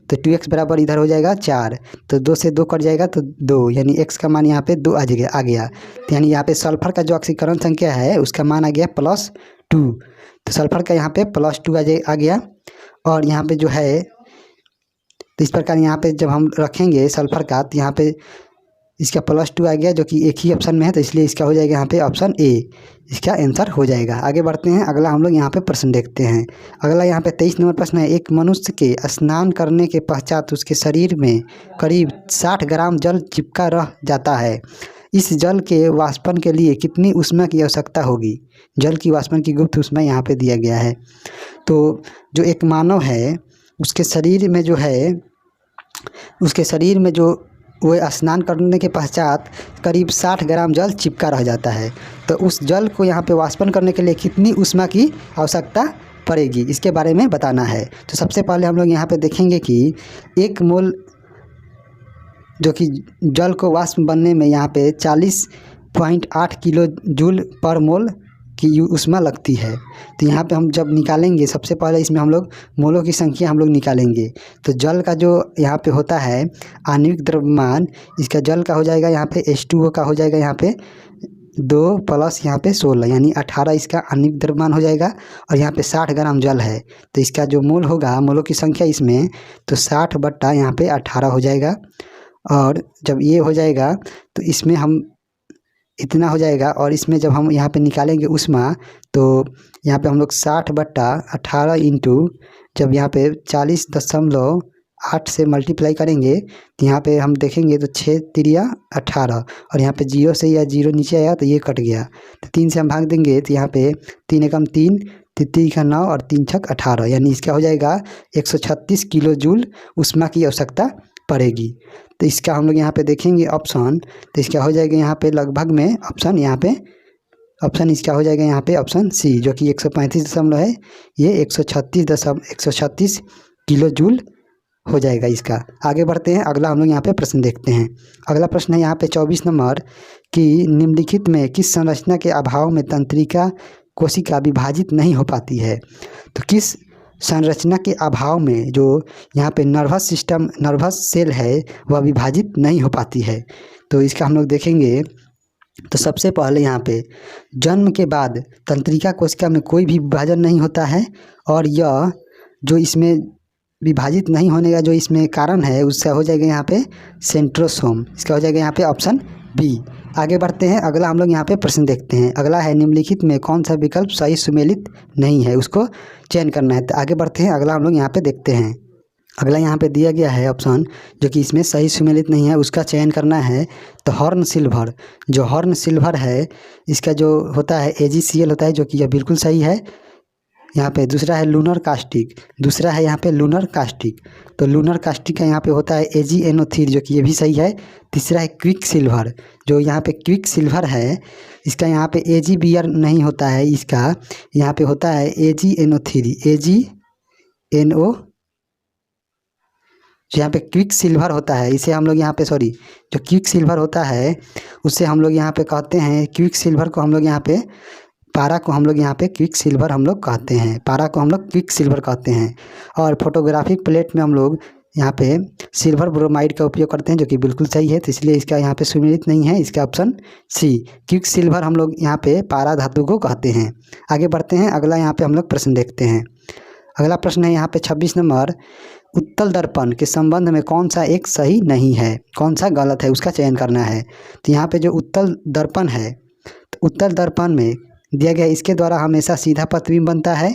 तो 2x बराबर इधर हो जाएगा 4, तो 2 से 2 कट जाएगा तो 2, यानी x का मान यहाँ पे 2 आ गया। तो यानी यहाँ पे सल्फर का जो ऑक्सीकरण संख्या है उसका मान आ गया +2। तो सल्फर का यहाँ पे +2 आ गया। और यहाँ पे जो है तो इस प्रकार यहाँ पे जब हम रखेंगे सल्फर का तो यहाँ पे इसका +2 आ गया, जो कि एक ही ऑप्शन में है, तो इसलिए इसका हो जाएगा यहाँ पे ऑप्शन ए, इसका आंसर हो जाएगा। आगे बढ़ते हैं, अगला हम लोग यहाँ पे प्रश्न देखते हैं। अगला यहाँ पे 23 नंबर प्रश्न है, एक मनुष्य के स्नान करने के पश्चात उसके शरीर में करीब 60 ग्राम जल चिपका रह जाता है। इस जल के वाष्पन के लिए कितनी ऊष्मा की आवश्यकता होगी? जल की वाष्पन की गुप्त ऊष्मा यहाँ पे दिया गया है। तो जो एक मानव है उसके शरीर में जो वो स्नान करने के पश्चात करीब 60 ग्राम जल चिपका रह जाता है, तो उस जल को यहाँ पे वाष्पन करने के लिए कितनी ऊष्मा की आवश्यकता पड़ेगी इसके बारे में बताना है। तो सबसे पहले हम लोग यहाँ पे देखेंगे कि 1 मोल जो कि जल को वाष्प बनने में यहाँ पे 40.8 किलो जूल पर मोल की ऊष्मा लगती है। तो यहाँ पे हम जब निकालेंगे सबसे पहले इसमें हम लोग मोलों की संख्या हम लोग निकालेंगे। तो जल का जो यहाँ पे होता है आणविक द्रव्यमान, इसका जल का हो जाएगा यहाँ पे H2O का हो जाएगा यहाँ पे 2 प्लस यहाँ पे 16, यानी 18 इसका आणविक द्रव्यमान हो जाएगा। और यहाँ पे 60 ग्राम जल है तो इसका जो मोल होगा, मोलों की संख्या इसमें तो 60 बट्टा यहाँ पे 18 हो जाएगा। और जब ये हो जाएगा तो इसमें हम इतना हो जाएगा, और इसमें जब हम यहाँ पे निकालेंगे ऊष्मा तो यहाँ पे हम लोग 60 बट्टा 18 इंटू जब यहाँ पे 40.8 से मल्टीप्लाई करेंगे तो यहाँ पे हम देखेंगे तो 6 तिरिया 18, और यहाँ पे 0 से या 0 नीचे आया तो ये कट गया, तो 3 से हम भाग देंगे तो यहाँ पे 3 एकम 3, 3 का 9 और 3 छक 18, यानी इसका हो जाएगा 136 किलो जूल ऊष्मा की आवश्यकता पड़ेगी। तो इसका हम लोग यहाँ पे देखेंगे ऑप्शन, तो इसका हो जाएगा यहाँ पे लगभग में ऑप्शन इसका हो जाएगा यहाँ पे ऑप्शन सी, जो कि 135 है, ये 136 किलो जूल हो जाएगा इसका। आगे बढ़ते हैं, अगला हम लोग यहाँ पे प्रश्न देखते हैं। अगला प्रश्न है यहाँ पे 24 नंबर कि निम्नलिखित में किस संरचना के अभाव में तंत्रिका कोशिका विभाजित नहीं हो पाती है? तो किस संरचना के अभाव में जो यहाँ पे नर्वस सेल है वह विभाजित नहीं हो पाती है? तो इसका हम लोग देखेंगे। तो सबसे पहले यहाँ पे जन्म के बाद तंत्रिका कोशिका में कोई भी विभाजन नहीं होता है, और यह जो इसमें विभाजित नहीं होने का जो इसमें कारण है उससे हो जाएगा यहाँ पे सेंट्रोसोम, इसका हो जाएगा यहाँ पे ऑप्शन बी। आगे बढ़ते हैं, अगला हम लोग यहाँ पे प्रश्न देखते हैं। अगला है निम्नलिखित में कौन सा विकल्प सही सुमेलित नहीं है, उसको चयन करना है। तो आगे बढ़ते हैं, अगला हम लोग यहाँ पे देखते हैं। अगला यहाँ पे दिया गया है ऑप्शन जो कि इसमें सही सुमेलित नहीं है, उसका चयन करना है। तो हॉर्न सिल्वर है, इसका जो होता है AgCl होता है, जो कि यह बिल्कुल सही है। यहाँ पे दूसरा है लूनर कास्टिक, तो लूनर कास्टिक का यहाँ पे होता है AgNO3, जो कि ये भी सही है। तीसरा है क्विक सिल्वर, जो यहाँ पे क्विक सिल्वर है, इसका यहाँ पे AgBr नहीं होता है, इसका यहाँ पे होता है AgNO3 जो यहाँ पे क्विक सिल्वर होता है, इसे हम लोग यहाँ पे जो क्विक सिल्वर होता है उससे हम लोग यहाँ पे कहते हैं क्विक सिल्वर को हम लोग यहाँ पे पारा को हम लोग यहाँ पे क्विक सिल्वर हम लोग कहते हैं, और फोटोग्राफिक प्लेट में हम लोग यहाँ पे सिल्वर ब्रोमाइड का उपयोग करते हैं, जो कि बिल्कुल सही है। तो इसलिए इसका यहाँ पे सुमेलित नहीं है, इसका ऑप्शन सी, क्विक सिल्वर हम लोग यहाँ पे पारा धातु को कहते हैं। आगे बढ़ते हैं, अगला यहाँ पे हम लोग प्रश्न देखते हैं। अगला प्रश्न है यहाँ पे 26 नंबर, उत्तल दर्पण के संबंध में कौन सा एक सही नहीं है, कौन सा गलत है, उसका चयन करना है। तो यहाँ पे जो उत्तल दर्पण है, तो उत्तल दर्पण में दिया गया इसके द्वारा हमेशा सीधा प्रतिबिंब बनता है,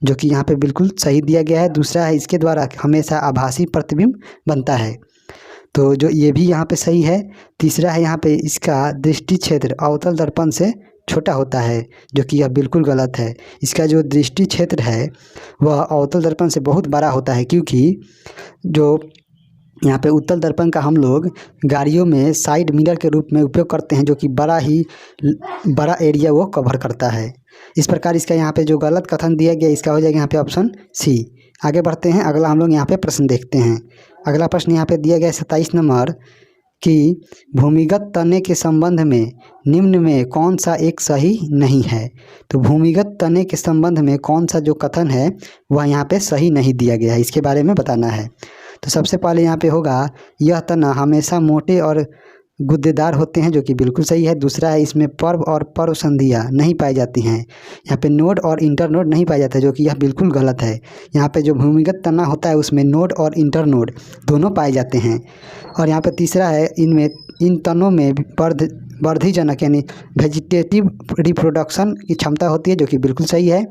जो कि यहाँ पे बिल्कुल सही दिया गया है। दूसरा है इसके द्वारा हमेशा आभासी प्रतिबिंब बनता है, तो जो ये भी यहाँ पे सही है। तीसरा है यहाँ पे इसका दृष्टि क्षेत्र अवतल दर्पण से छोटा होता है, जो कि यह बिल्कुल गलत है। इसका जो दृष्टि क्षेत्र है वह अवतल दर्पण से बहुत बड़ा होता है, क्योंकि जो यहाँ पे उत्तल दर्पण का हम लोग गाड़ियों में साइड मिरर के रूप में उपयोग करते हैं, जो कि बड़ा एरिया वो कवर करता है। इस प्रकार इसका यहाँ पे जो गलत कथन दिया गया इसका हो जाएगा यहाँ पे ऑप्शन सी। आगे बढ़ते हैं, अगला हम लोग यहाँ पे प्रश्न देखते हैं। अगला प्रश्न यहाँ पे दिया गया 27 नंबर कि भूमिगत तने के संबंध में निम्न में कौन सा एक सही नहीं है। तो भूमिगत तने के संबंध में कौन सा जो कथन है वह यहाँ पे सही नहीं दिया गया है, इसके बारे में बताना है। तो सबसे पहले यहाँ पे होगा, यह तना हमेशा मोटे और गुद्देदार होते हैं, जो कि बिल्कुल सही है। दूसरा है इसमें पर्व और पर्व संधियाँ नहीं पाई जाती हैं। यहाँ पे नोड और इंटर नोड नहीं पाया जाता है, जो कि यह बिल्कुल गलत है। यहाँ पे जो भूमिगत तना होता है उसमें नोड और इंटर नोड दोनों पाए जाते हैं। और यहाँ पे तीसरा है, इन तनों में वर्धिजनक यानी वेजिटेटिव रिप्रोडक्शन की क्षमता होती है, जो कि बिल्कुल सही है।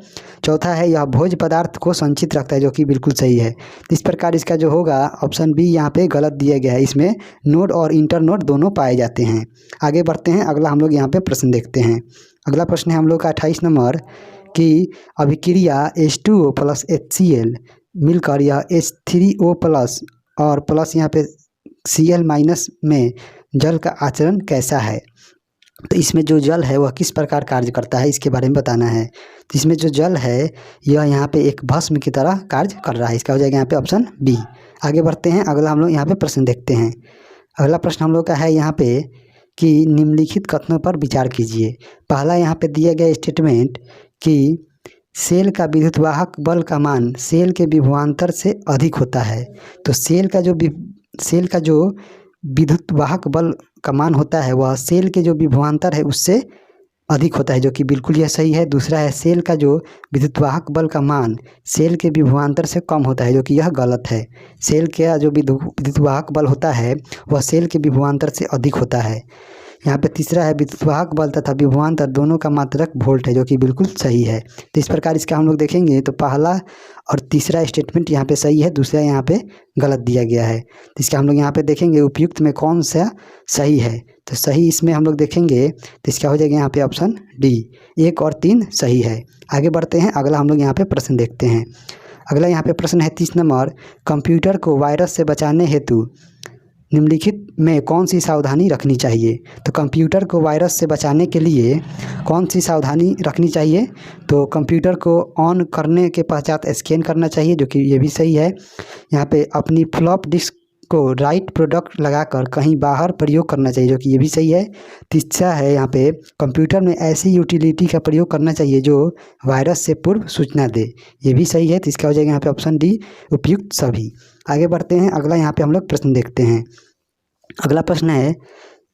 चौथा है, यह भोज्य पदार्थ को संचित रखता है, जो कि बिल्कुल सही है। इस प्रकार इसका जो होगा ऑप्शन बी यहाँ पे गलत दिया गया है, इसमें नोड और इंटर नोड दोनों पाए जाते हैं। आगे बढ़ते हैं, अगला हम लोग यहाँ पे प्रश्न देखते हैं। अगला प्रश्न है हम लोग का 28 नंबर कि अभिक्रिया H2O प्लस HCl मिलकर यह H3O प्लस और प्लस यहाँ पे Cl माइनस में जल का आचरण कैसा है। तो इसमें जो जल है वह किस प्रकार कार्य करता है, इसके बारे में बताना है। तो इसमें जो जल है यह यहाँ पे एक भस्म की तरह कार्य कर रहा है, इसका हो जाएगा यहाँ पे ऑप्शन बी। आगे बढ़ते हैं, अगला हम लोग यहाँ पे प्रश्न देखते हैं। अगला प्रश्न हम लोग का है यहाँ पे कि निम्नलिखित कथनों पर विचार कीजिए। पहला यहाँ पे दिया गया स्टेटमेंट कि सेल का विद्युतवाहक बल का मान सेल के विभवांतर से अधिक होता है। तो सेल का जो विद्युतवाहक बल का मान होता है वह सेल के जो विभवांतर है उससे अधिक होता है, जो कि बिल्कुल यह सही है। दूसरा है, सेल का जो विद्युतवाहक बल का मान सेल के विभवांतर से कम होता है, जो कि यह गलत है। सेल का जो विद्युतवाहक बल होता है वह सेल के विभवांतर से अधिक होता है। यहाँ पे तीसरा है, विद्युतवाहक बल तथा विभवांतर दोनों का मात्रक वोल्ट है, जो कि बिल्कुल सही है। तो इस प्रकार इसका हम लोग देखेंगे तो पहला और तीसरा स्टेटमेंट यहाँ पे सही है, दूसरा यहाँ पे गलत दिया गया है। तो इसका हम लोग यहाँ पे देखेंगे उपयुक्त में कौन सा सही है। तो सही इसमें हम लोग देखेंगे तो इसका हो जाएगा यहाँ पे ऑप्शन डी, 1 और 3 सही है। आगे बढ़ते हैं, अगला हम लोग यहाँ पे प्रश्न देखते हैं। अगला यहाँ पे प्रश्न है 30 नंबर, कंप्यूटर को वायरस से बचाने हेतु निम्नलिखित में कौन सी सावधानी रखनी चाहिए। तो कंप्यूटर को वायरस से बचाने के लिए कौन सी सावधानी रखनी चाहिए। तो कंप्यूटर को ऑन करने के पश्चात स्कैन करना चाहिए, जो कि ये भी सही है। यहाँ पे अपनी फ्लॉप डिस्क को राइट प्रोडक्ट लगाकर कहीं बाहर प्रयोग करना चाहिए, जो कि ये भी सही है। तीसरा है, यहाँ पे कंप्यूटर में ऐसी यूटिलिटी का प्रयोग करना चाहिए जो वायरस से पूर्व सूचना दे, ये भी सही है। तो इसका हो जाएगा यहाँ पे ऑप्शन डी, उपयुक्त सभी। आगे बढ़ते हैं, अगला यहाँ पे हम लोग प्रश्न देखते हैं। अगला प्रश्न है,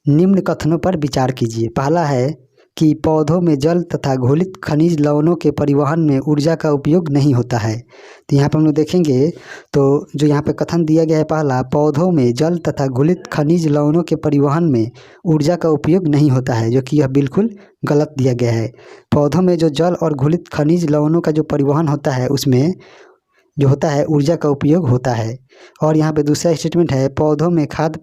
निम्न कथनों पर विचार कीजिए। पहला है कि पौधों में जल तथा घोलित खनिज लवणों के परिवहन में ऊर्जा का उपयोग नहीं होता है। तो यहाँ पर हम लोग देखेंगे तो जो यहाँ पे कथन दिया गया है, पहला, पौधों में जल तथा घोलित खनिज लवणों के परिवहन में ऊर्जा का उपयोग नहीं होता है, जो कि यह बिल्कुल गलत दिया गया है। पौधों में जो जल और घोलित खनिज लवणों का जो परिवहन होता है उसमें जो होता है ऊर्जा का उपयोग होता है। और यहाँ पे दूसरा स्टेटमेंट है, पौधों में खाद्य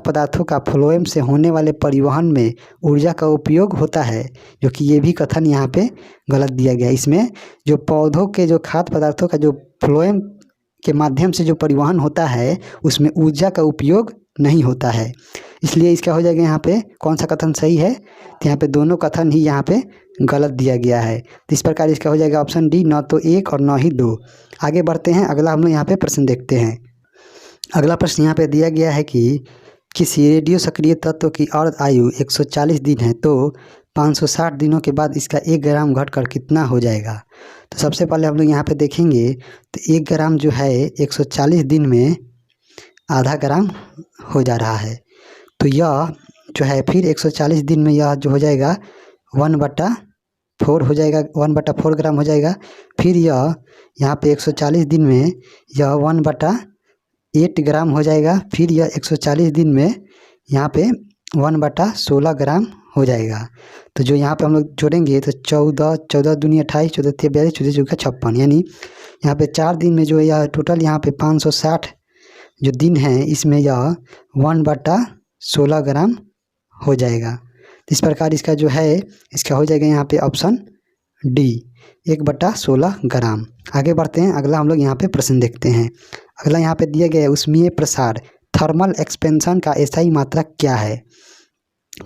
पदार्थों का फ्लोएम से होने वाले परिवहन में ऊर्जा का उपयोग होता है, जो कि ये भी कथन यहाँ पे गलत दिया गया है। इसमें जो पौधों के जो खाद्य पदार्थों का जो फ्लोएम के माध्यम से जो परिवहन होता है उसमें ऊर्जा का उपयोग नहीं होता है, इसलिए इसका हो जाएगा यहाँ पे कौन सा कथन सही है। तो यहाँ पे दोनों कथन ही यहाँ पे गलत दिया गया है। तो इस प्रकार इसका हो जाएगा ऑप्शन डी, न तो 1 और न ही 2। आगे बढ़ते हैं, अगला हम लोग यहाँ पे प्रश्न देखते हैं। अगला प्रश्न यहाँ पे दिया गया है कि किसी रेडियो सक्रिय तत्व की अर्ध आयु 140 दिन है, तो 560 दिनों के बाद इसका 1 ग्राम घटकर कितना हो जाएगा। तो सबसे पहले हम लोग यहाँ पे देखेंगे तो 1 ग्राम जो है 140 दिन में आधा ग्राम हो जा रहा है। तो यह जो है फिर 140 दिन में यह जो हो जाएगा 1/4 हो जाएगा, 1/4 ग्राम हो जाएगा। फिर यह यहाँ पे 140 दिन में यह 1/8 ग्राम हो जाएगा। फिर यह 140 दिन में यहाँ पे 1/16 ग्राम हो जाएगा। तो जो यहाँ पे हम लोग जोड़ेंगे तो 14 दूनी 28, 14 तिया 42, 14 चौका 56, यानी यहाँ पे 4 दिन में जो यह टोटल यहाँ पे 560 जो दिन है इसमें यह 1/16 ग्राम हो जाएगा। इस प्रकार इसका जो है इसका हो जाएगा यहाँ पे ऑप्शन डी 1/16 ग्राम। आगे बढ़ते हैं, अगला हम लोग यहाँ पे प्रश्न देखते हैं। अगला यहाँ पे दिया गया है ऊष्मीय प्रसार थर्मल एक्सपेंशन का एसआई मात्रक क्या है।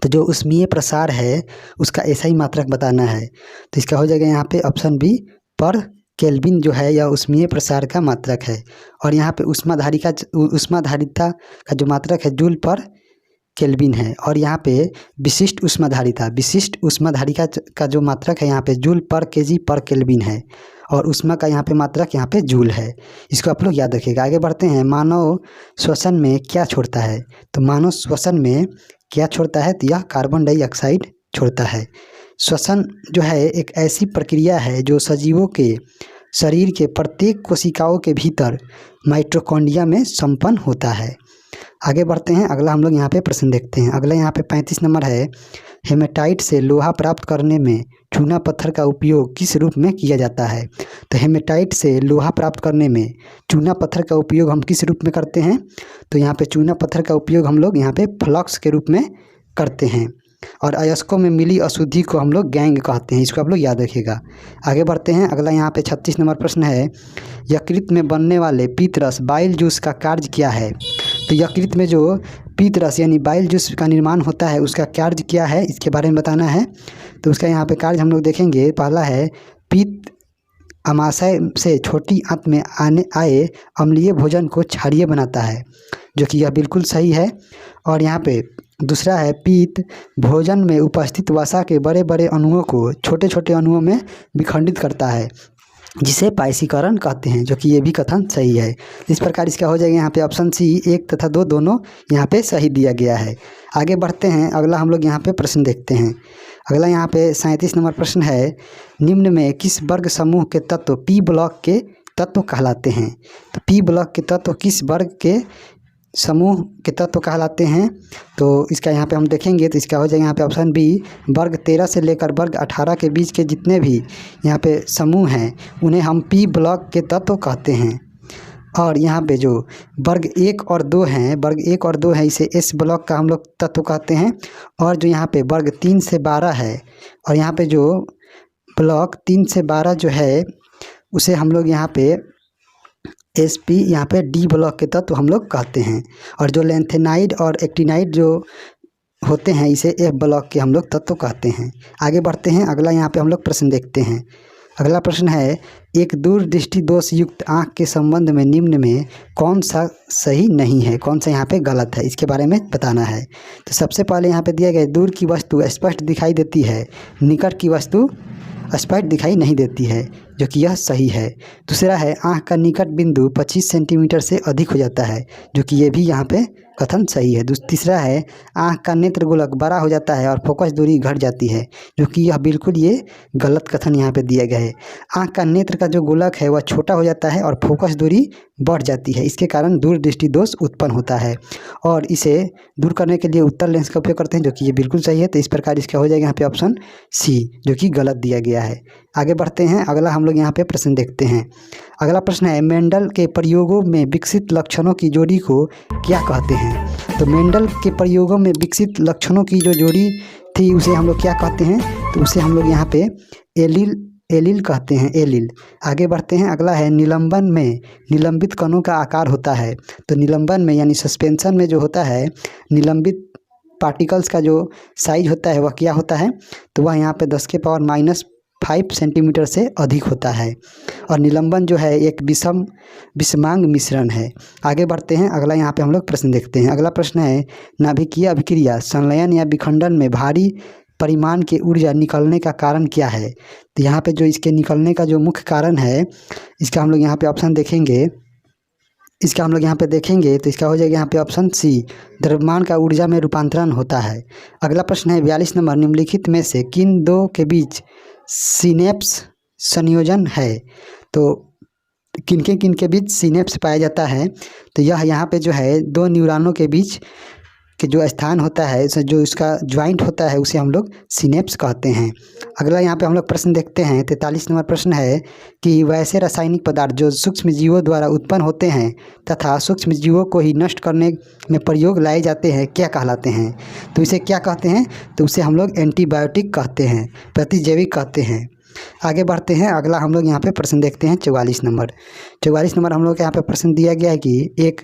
तो जो ऊष्मीय प्रसार है उसका एसआई मात्रक बताना है। तो इसका हो जाएगा यहाँ पे ऑप्शन बी पर केल्विन जो है यह ऊष्मीय प्रसार का मात्रक है। और यहाँ पे ऊष्माधारिता का जो मात्रक है जूल पर केल्विन है। और यहाँ पे विशिष्ट ऊष्माधारिता का जो मात्रक है यहाँ पे जूल पर केजी पर केल्विन है। और ऊष्मा का यहाँ पे मात्रक यहाँ पे जूल है। इसको आप लोग याद रखिएगा। आगे बढ़ते हैं, मानव श्वसन में क्या छोड़ता है। तो मानव श्वसन में क्या छोड़ता है, तो यह कार्बन डाइऑक्साइड छोड़ता है। श्वसन जो है एक ऐसी प्रक्रिया है जो सजीवों के शरीर के प्रत्येक कोशिकाओं के भीतर माइटोकॉन्ड्रिया में संपन्न होता है। आगे बढ़ते हैं, अगला हम लोग यहाँ पे प्रश्न देखते हैं। अगला यहाँ पे 35 नंबर है, हेमेटाइट से लोहा प्राप्त करने में चूना पत्थर का उपयोग किस रूप में किया जाता है। तो हेमेटाइट से लोहा प्राप्त करने में चूना पत्थर का उपयोग हम किस रूप में करते हैं। तो यहाँ पे चूना पत्थर का उपयोग हम लोग यहाँ पे फ्लक्स के रूप में करते हैं। और अयस्कों में मिली अशुद्धि को हम लोग गैंग कहते हैं। इसको आप लोग याद रखिएगा। आगे बढ़ते हैं, अगला यहाँ पे 36 नंबर प्रश्न है, यकृत में बनने वाले पीतरस बाइल जूस का कार्य क्या है। तो यकृत में जो पीतरस यानी बाइल जूस का निर्माण होता है उसका कार्य क्या है, इसके बारे में बताना है। तो उसका यहाँ पे कार्य हम लोग देखेंगे। पहला है पित्त अमाशय से छोटी आंत में आए अम्लीय भोजन को क्षारीय बनाता है, जो कि यह बिल्कुल सही है। और यहाँ पे दूसरा है पित्त भोजन में उपस्थित वसा के बड़े बड़े अणुओं को छोटे छोटे अणुओं में विखंडित करता है, जिसे पायसीकरण कहते हैं, जो कि ये भी कथन सही है। इस प्रकार इसका हो जाएगा यहाँ पे ऑप्शन सी 1 तथा 2 दोनों यहाँ पे सही दिया गया है। आगे बढ़ते हैं, अगला हम लोग यहाँ पे प्रश्न देखते हैं। अगला यहाँ पे 37 नंबर प्रश्न है, निम्न में किस वर्ग समूह के तत्व पी ब्लॉक के तत्व कहलाते हैं। तो पी ब्लॉक के तत्व किस वर्ग के समूह के तत्व कहलाते हैं। तो इसका यहाँ पे हम देखेंगे तो इसका हो जाएगा यहाँ पे ऑप्शन बी वर्ग 13 से लेकर वर्ग 18 के बीच के जितने भी यहाँ पे समूह हैं उन्हें हम पी ब्लॉक के तत्व कहते हैं। और यहाँ पे जो वर्ग 1 और 2 हैं, वर्ग 1 और 2 हैं, इसे एस ब्लॉक का हम लोग तत्व कहते हैं। और जो यहाँ पे वर्ग 3 से 12 है और यहाँ पे जो ब्लॉक 3 से 12 जो है उसे हम लोग यहाँ पे एसपी यहाँ पे डी ब्लॉक के तत्व हम लोग कहते हैं। और जो लेंथेनाइड और एक्टिनाइड जो होते हैं इसे एफ ब्लॉक के हम लोग तत्व कहते हैं। आगे बढ़ते हैं, अगला यहाँ पे हम लोग प्रश्न देखते हैं। अगला प्रश्न है, एक दूरदृष्टि दोष युक्त आँख के संबंध में निम्न में कौन सा सही नहीं है, कौन सा यहाँ पे गलत है, इसके बारे में बताना है। तो सबसे पहले यहाँ पे दिया गया दूर की वस्तु स्पष्ट दिखाई देती है, निकट की वस्तु स्पष्ट दिखाई नहीं देती है, जो कि यह सही है। दूसरा है आँख का निकट बिंदु 25 सेंटीमीटर से अधिक हो जाता है, जो कि ये भी यहाँ पे कथन सही है। तीसरा है आँख का नेत्र गोलक बड़ा हो जाता है और फोकस दूरी घट जाती है, जो कि यह बिल्कुल ये गलत कथन यहाँ पे दिया गया है। आँख का नेत्र का जो गोलक है वह छोटा हो जाता है और फोकस दूरी बढ़ जाती है, इसके कारण दूरदृष्टि दोष उत्पन्न होता है और इसे दूर करने के लिए उत्तर लेंस का उपयोग करते हैं, जो कि ये बिल्कुल सही है। तो इस प्रकार इसका हो जाएगा यहाँ पे ऑप्शन सी, जो कि गलत दिया गया है। आगे बढ़ते हैं, अगला हम लोग यहाँ पे प्रश्न देखते हैं। अगला प्रश्न है, मेंडल के प्रयोगों में विकसित लक्षणों की जोड़ी को क्या कहते हैं। तो मेंडल के प्रयोगों में विकसित लक्षणों की जो जोड़ी थी उसे हम लोग क्या कहते हैं, तो उसे हम लोग यहाँ पे एलील कहते हैं, एलील। आगे बढ़ते हैं, अगला है निलंबन में निलंबित कणों का आकार होता है। तो निलंबन में यानी सस्पेंशन में जो होता है निलंबित पार्टिकल्स का जो साइज होता है वह क्या होता है, तो वह यहाँ पे 10⁻⁵ सेंटीमीटर से अधिक होता है। और निलंबन जो है एक विषमांग मिश्रण है। आगे बढ़ते हैं, अगला यहाँ पे हम लोग प्रश्न देखते हैं। अगला प्रश्न है, नाभिकीय अभिक्रिया संलयन या विखंडन में भारी परिमाण की ऊर्जा निकलने का कारण क्या है? तो यहाँ पे जो इसके निकलने का जो मुख्य कारण है, इसका हम लोग यहाँ पे ऑप्शन देखेंगे। इसका हम लोग यहाँ पे देखेंगे तो इसका हो जाएगा यहाँ पे ऑप्शन सी, द्रव्यमान का ऊर्जा में रूपांतरण होता है। अगला प्रश्न है 42 नंबर, निम्नलिखित में से किन दो के बीच सिनेप्स संयोजन है? तो किनके बीच सिनेप्स पाया जाता है? तो यह यहाँ पे जो है दो न्यूरॉनों के बीच के जो स्थान होता है, जो इसका ज्वाइंट होता है, उसे हम लोग सिनेप्स कहते हैं। अगला यहाँ पे हम लोग प्रश्न देखते हैं 43 नंबर प्रश्न है कि वैसे रासायनिक पदार्थ जो सूक्ष्म जीवों द्वारा उत्पन्न होते हैं तथा सूक्ष्म जीवों को ही नष्ट करने में प्रयोग लाए जाते हैं क्या कहलाते हैं? तो इसे क्या कहते हैं? तो उसे हम लोग एंटीबायोटिक कहते हैं, प्रतिजैविक कहते हैं। आगे बढ़ते हैं, अगला हम लोग यहाँ पे प्रश्न देखते हैं 44 नंबर। 44 नंबर हम लोग के यहाँ पे प्रश्न दिया गया है कि एक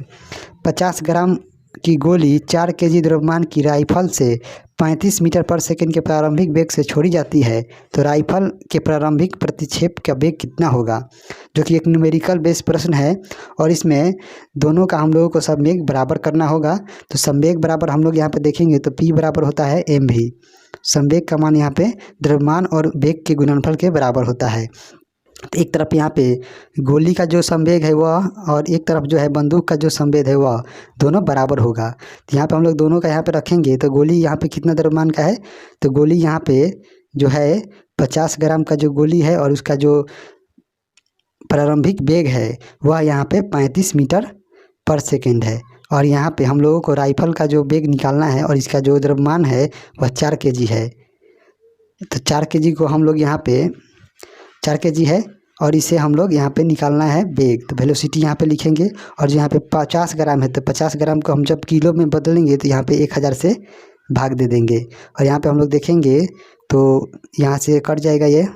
50 ग्राम की गोली 4 केजी द्रव्यमान की राइफल से 35 मीटर पर सेकंड के प्रारंभिक वेग से छोड़ी जाती है, तो राइफल के प्रारंभिक प्रतिक्षेप का वेग कितना होगा? जो कि एक न्यूमेरिकल बेस प्रश्न है और इसमें दोनों का हम लोगों को संवेग बराबर करना होगा। तो संवेग बराबर हम लोग यहाँ पे देखेंगे तो P बराबर होता है mv। संवेग का मान यहाँ पे द्रव्यमान और वेग के गुणनफल के बराबर होता है। तो एक तरफ यहाँ पे गोली का जो संवेग है वह और एक तरफ जो है बंदूक का जो संवेग है वह दोनों बराबर होगा। तो यहाँ पे हम लोग दोनों का यहाँ पे रखेंगे तो गोली यहाँ पे कितना द्रव्यमान का है? तो गोली यहाँ पे जो है 50 ग्राम का जो गोली है और उसका जो प्रारंभिक वेग है वह यहाँ पे 35 मीटर पर सेकेंड है। और यहाँ पे हम लोगों को राइफल का जो वेग निकालना है और इसका जो द्रव्यमान है वह 4 केजी है। तो 4 केजी को हम लोग यहाँ पे 4 केजी है और इसे हम लोग यहाँ पे निकालना है वेग। तो वेलोसिटी यहाँ पे लिखेंगे और जो यहाँ पे 50 ग्राम है तो 50 ग्राम को हम जब किलो में बदलेंगे तो यहाँ पे 1000 से भाग दे देंगे। और यहाँ पे हम लोग देखेंगे तो यहाँ से कट जाएगा ये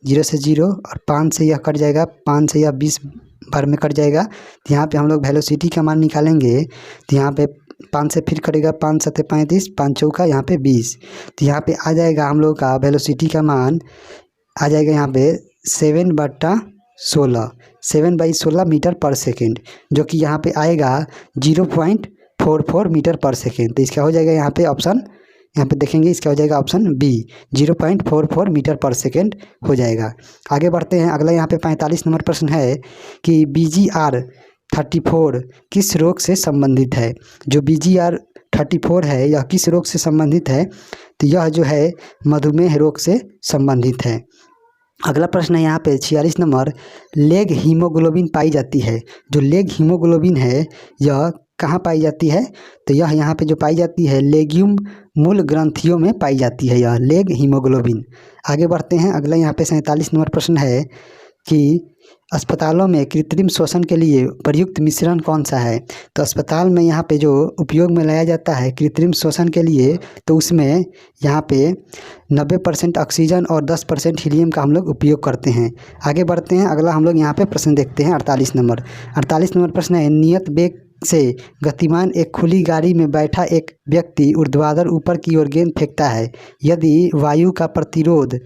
0 से 0 और 5 से यह कट जाएगा, 5 से यह 20 बार में कट जाएगा। तो यहाँ पे हम लोग वेलोसिटी का मान निकालेंगे तो यहाँ पे 5 से फिर कटेगा, 5 7 35, 5 चौका यहाँ पे 20। तो यहाँ पे आ जाएगा हम लोग का वेलोसिटी का मान आ जाएगा यहाँ पे 7/16 मीटर पर सेकेंड, जो कि यहाँ पे आएगा 0.44 मीटर पर सेकेंड। तो इसका हो जाएगा यहाँ पे ऑप्शन, यहाँ पे देखेंगे इसका हो जाएगा ऑप्शन बी, 0.44 मीटर पर सेकेंड हो जाएगा। आगे बढ़ते हैं, अगला यहाँ पे 45 नंबर प्रश्न है कि BGR-34 किस रोग से संबंधित है? जो BGR-34 है यह किस रोग से संबंधित है? तो यह जो है मधुमेह रोग से संबंधित है। अगला प्रश्न है यहाँ पे 46 नंबर, लेग हीमोग्लोबिन पाई जाती है। जो लेग हीमोग्लोबिन है यह कहाँ पाई जाती है? तो यह यहाँ पे जो पाई जाती है लेग्यूम मूल ग्रंथियों में पाई जाती है, यह लेग हीमोग्लोबिन। आगे बढ़ते हैं, अगला यहाँ पे 47 नंबर प्रश्न है कि अस्पतालों में कृत्रिम श्वसन के लिए प्रयुक्त मिश्रण कौन सा है? तो अस्पताल में यहाँ पे जो उपयोग में लाया जाता है कृत्रिम श्वसन के लिए, तो उसमें यहाँ पे 90% ऑक्सीजन और 10% हीलियम का हम लोग उपयोग करते हैं। आगे बढ़ते हैं, अगला हम लोग यहाँ पे प्रश्न देखते हैं 48 नंबर। 48 नंबर प्रश्न है, नियत वेग से गतिमान एक खुली गाड़ी में बैठा एक व्यक्ति ऊर्ध्वाधर ऊपर की ओर गेंद फेंकता है। यदि वायु का प्रतिरोध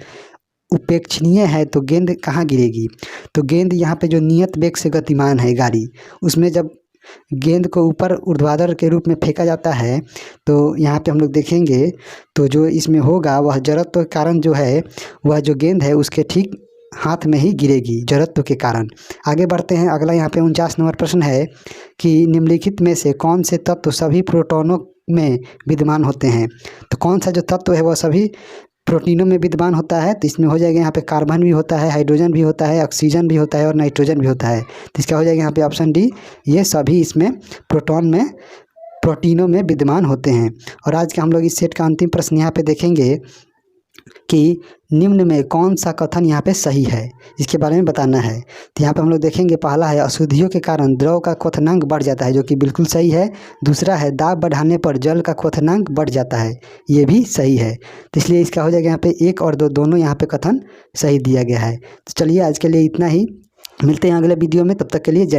उपेक्षणीय है तो गेंद कहाँ गिरेगी? तो गेंद यहाँ पे जो नियत वेग से गतिमान है गाड़ी, उसमें जब गेंद को ऊपर ऊर्ध्वाधर के रूप में फेंका जाता है तो यहाँ पे हम लोग देखेंगे तो जो इसमें होगा वह जड़त्व के कारण जो है वह जो गेंद है उसके ठीक हाथ में ही गिरेगी जड़त्व के कारण। आगे बढ़ते हैं, अगला यहाँ पे 49 नंबर प्रश्न है कि निम्नलिखित में से कौन से तत्व सभी प्रोटॉनों में विद्यमान होते हैं? तो कौन सा जो तत्व है वह सभी प्रोटीनों में विद्यमान होता है? तो इसमें हो जाएगा यहाँ पे कार्बन भी होता है, हाइड्रोजन भी होता है, ऑक्सीजन भी होता है और नाइट्रोजन भी होता है। तो इसका हो जाएगा यहाँ पे ऑप्शन डी, ये सभी इसमें प्रोटीनों में विद्यमान होते हैं। और आज का हम लोग इस सेट का अंतिम प्रश्न यहाँ पे देखेंगे कि निम्न में कौन सा कथन यहाँ पे सही है, इसके बारे में बताना है। तो यहाँ पे हम लोग देखेंगे, पहला है अशुद्धियों के कारण द्रव का क्वथनांक बढ़ जाता है, जो कि बिल्कुल सही है। दूसरा है दाब बढ़ाने पर जल का क्वथनांक बढ़ जाता है, ये भी सही है। तो इसलिए इसका हो जाएगा यहाँ पे 1 और 2 दोनों यहाँ पे कथन सही दिया गया है। तो चलिए आज के लिए इतना ही, मिलते हैं अगले वीडियो में, तब तक के लिए जय हिंद।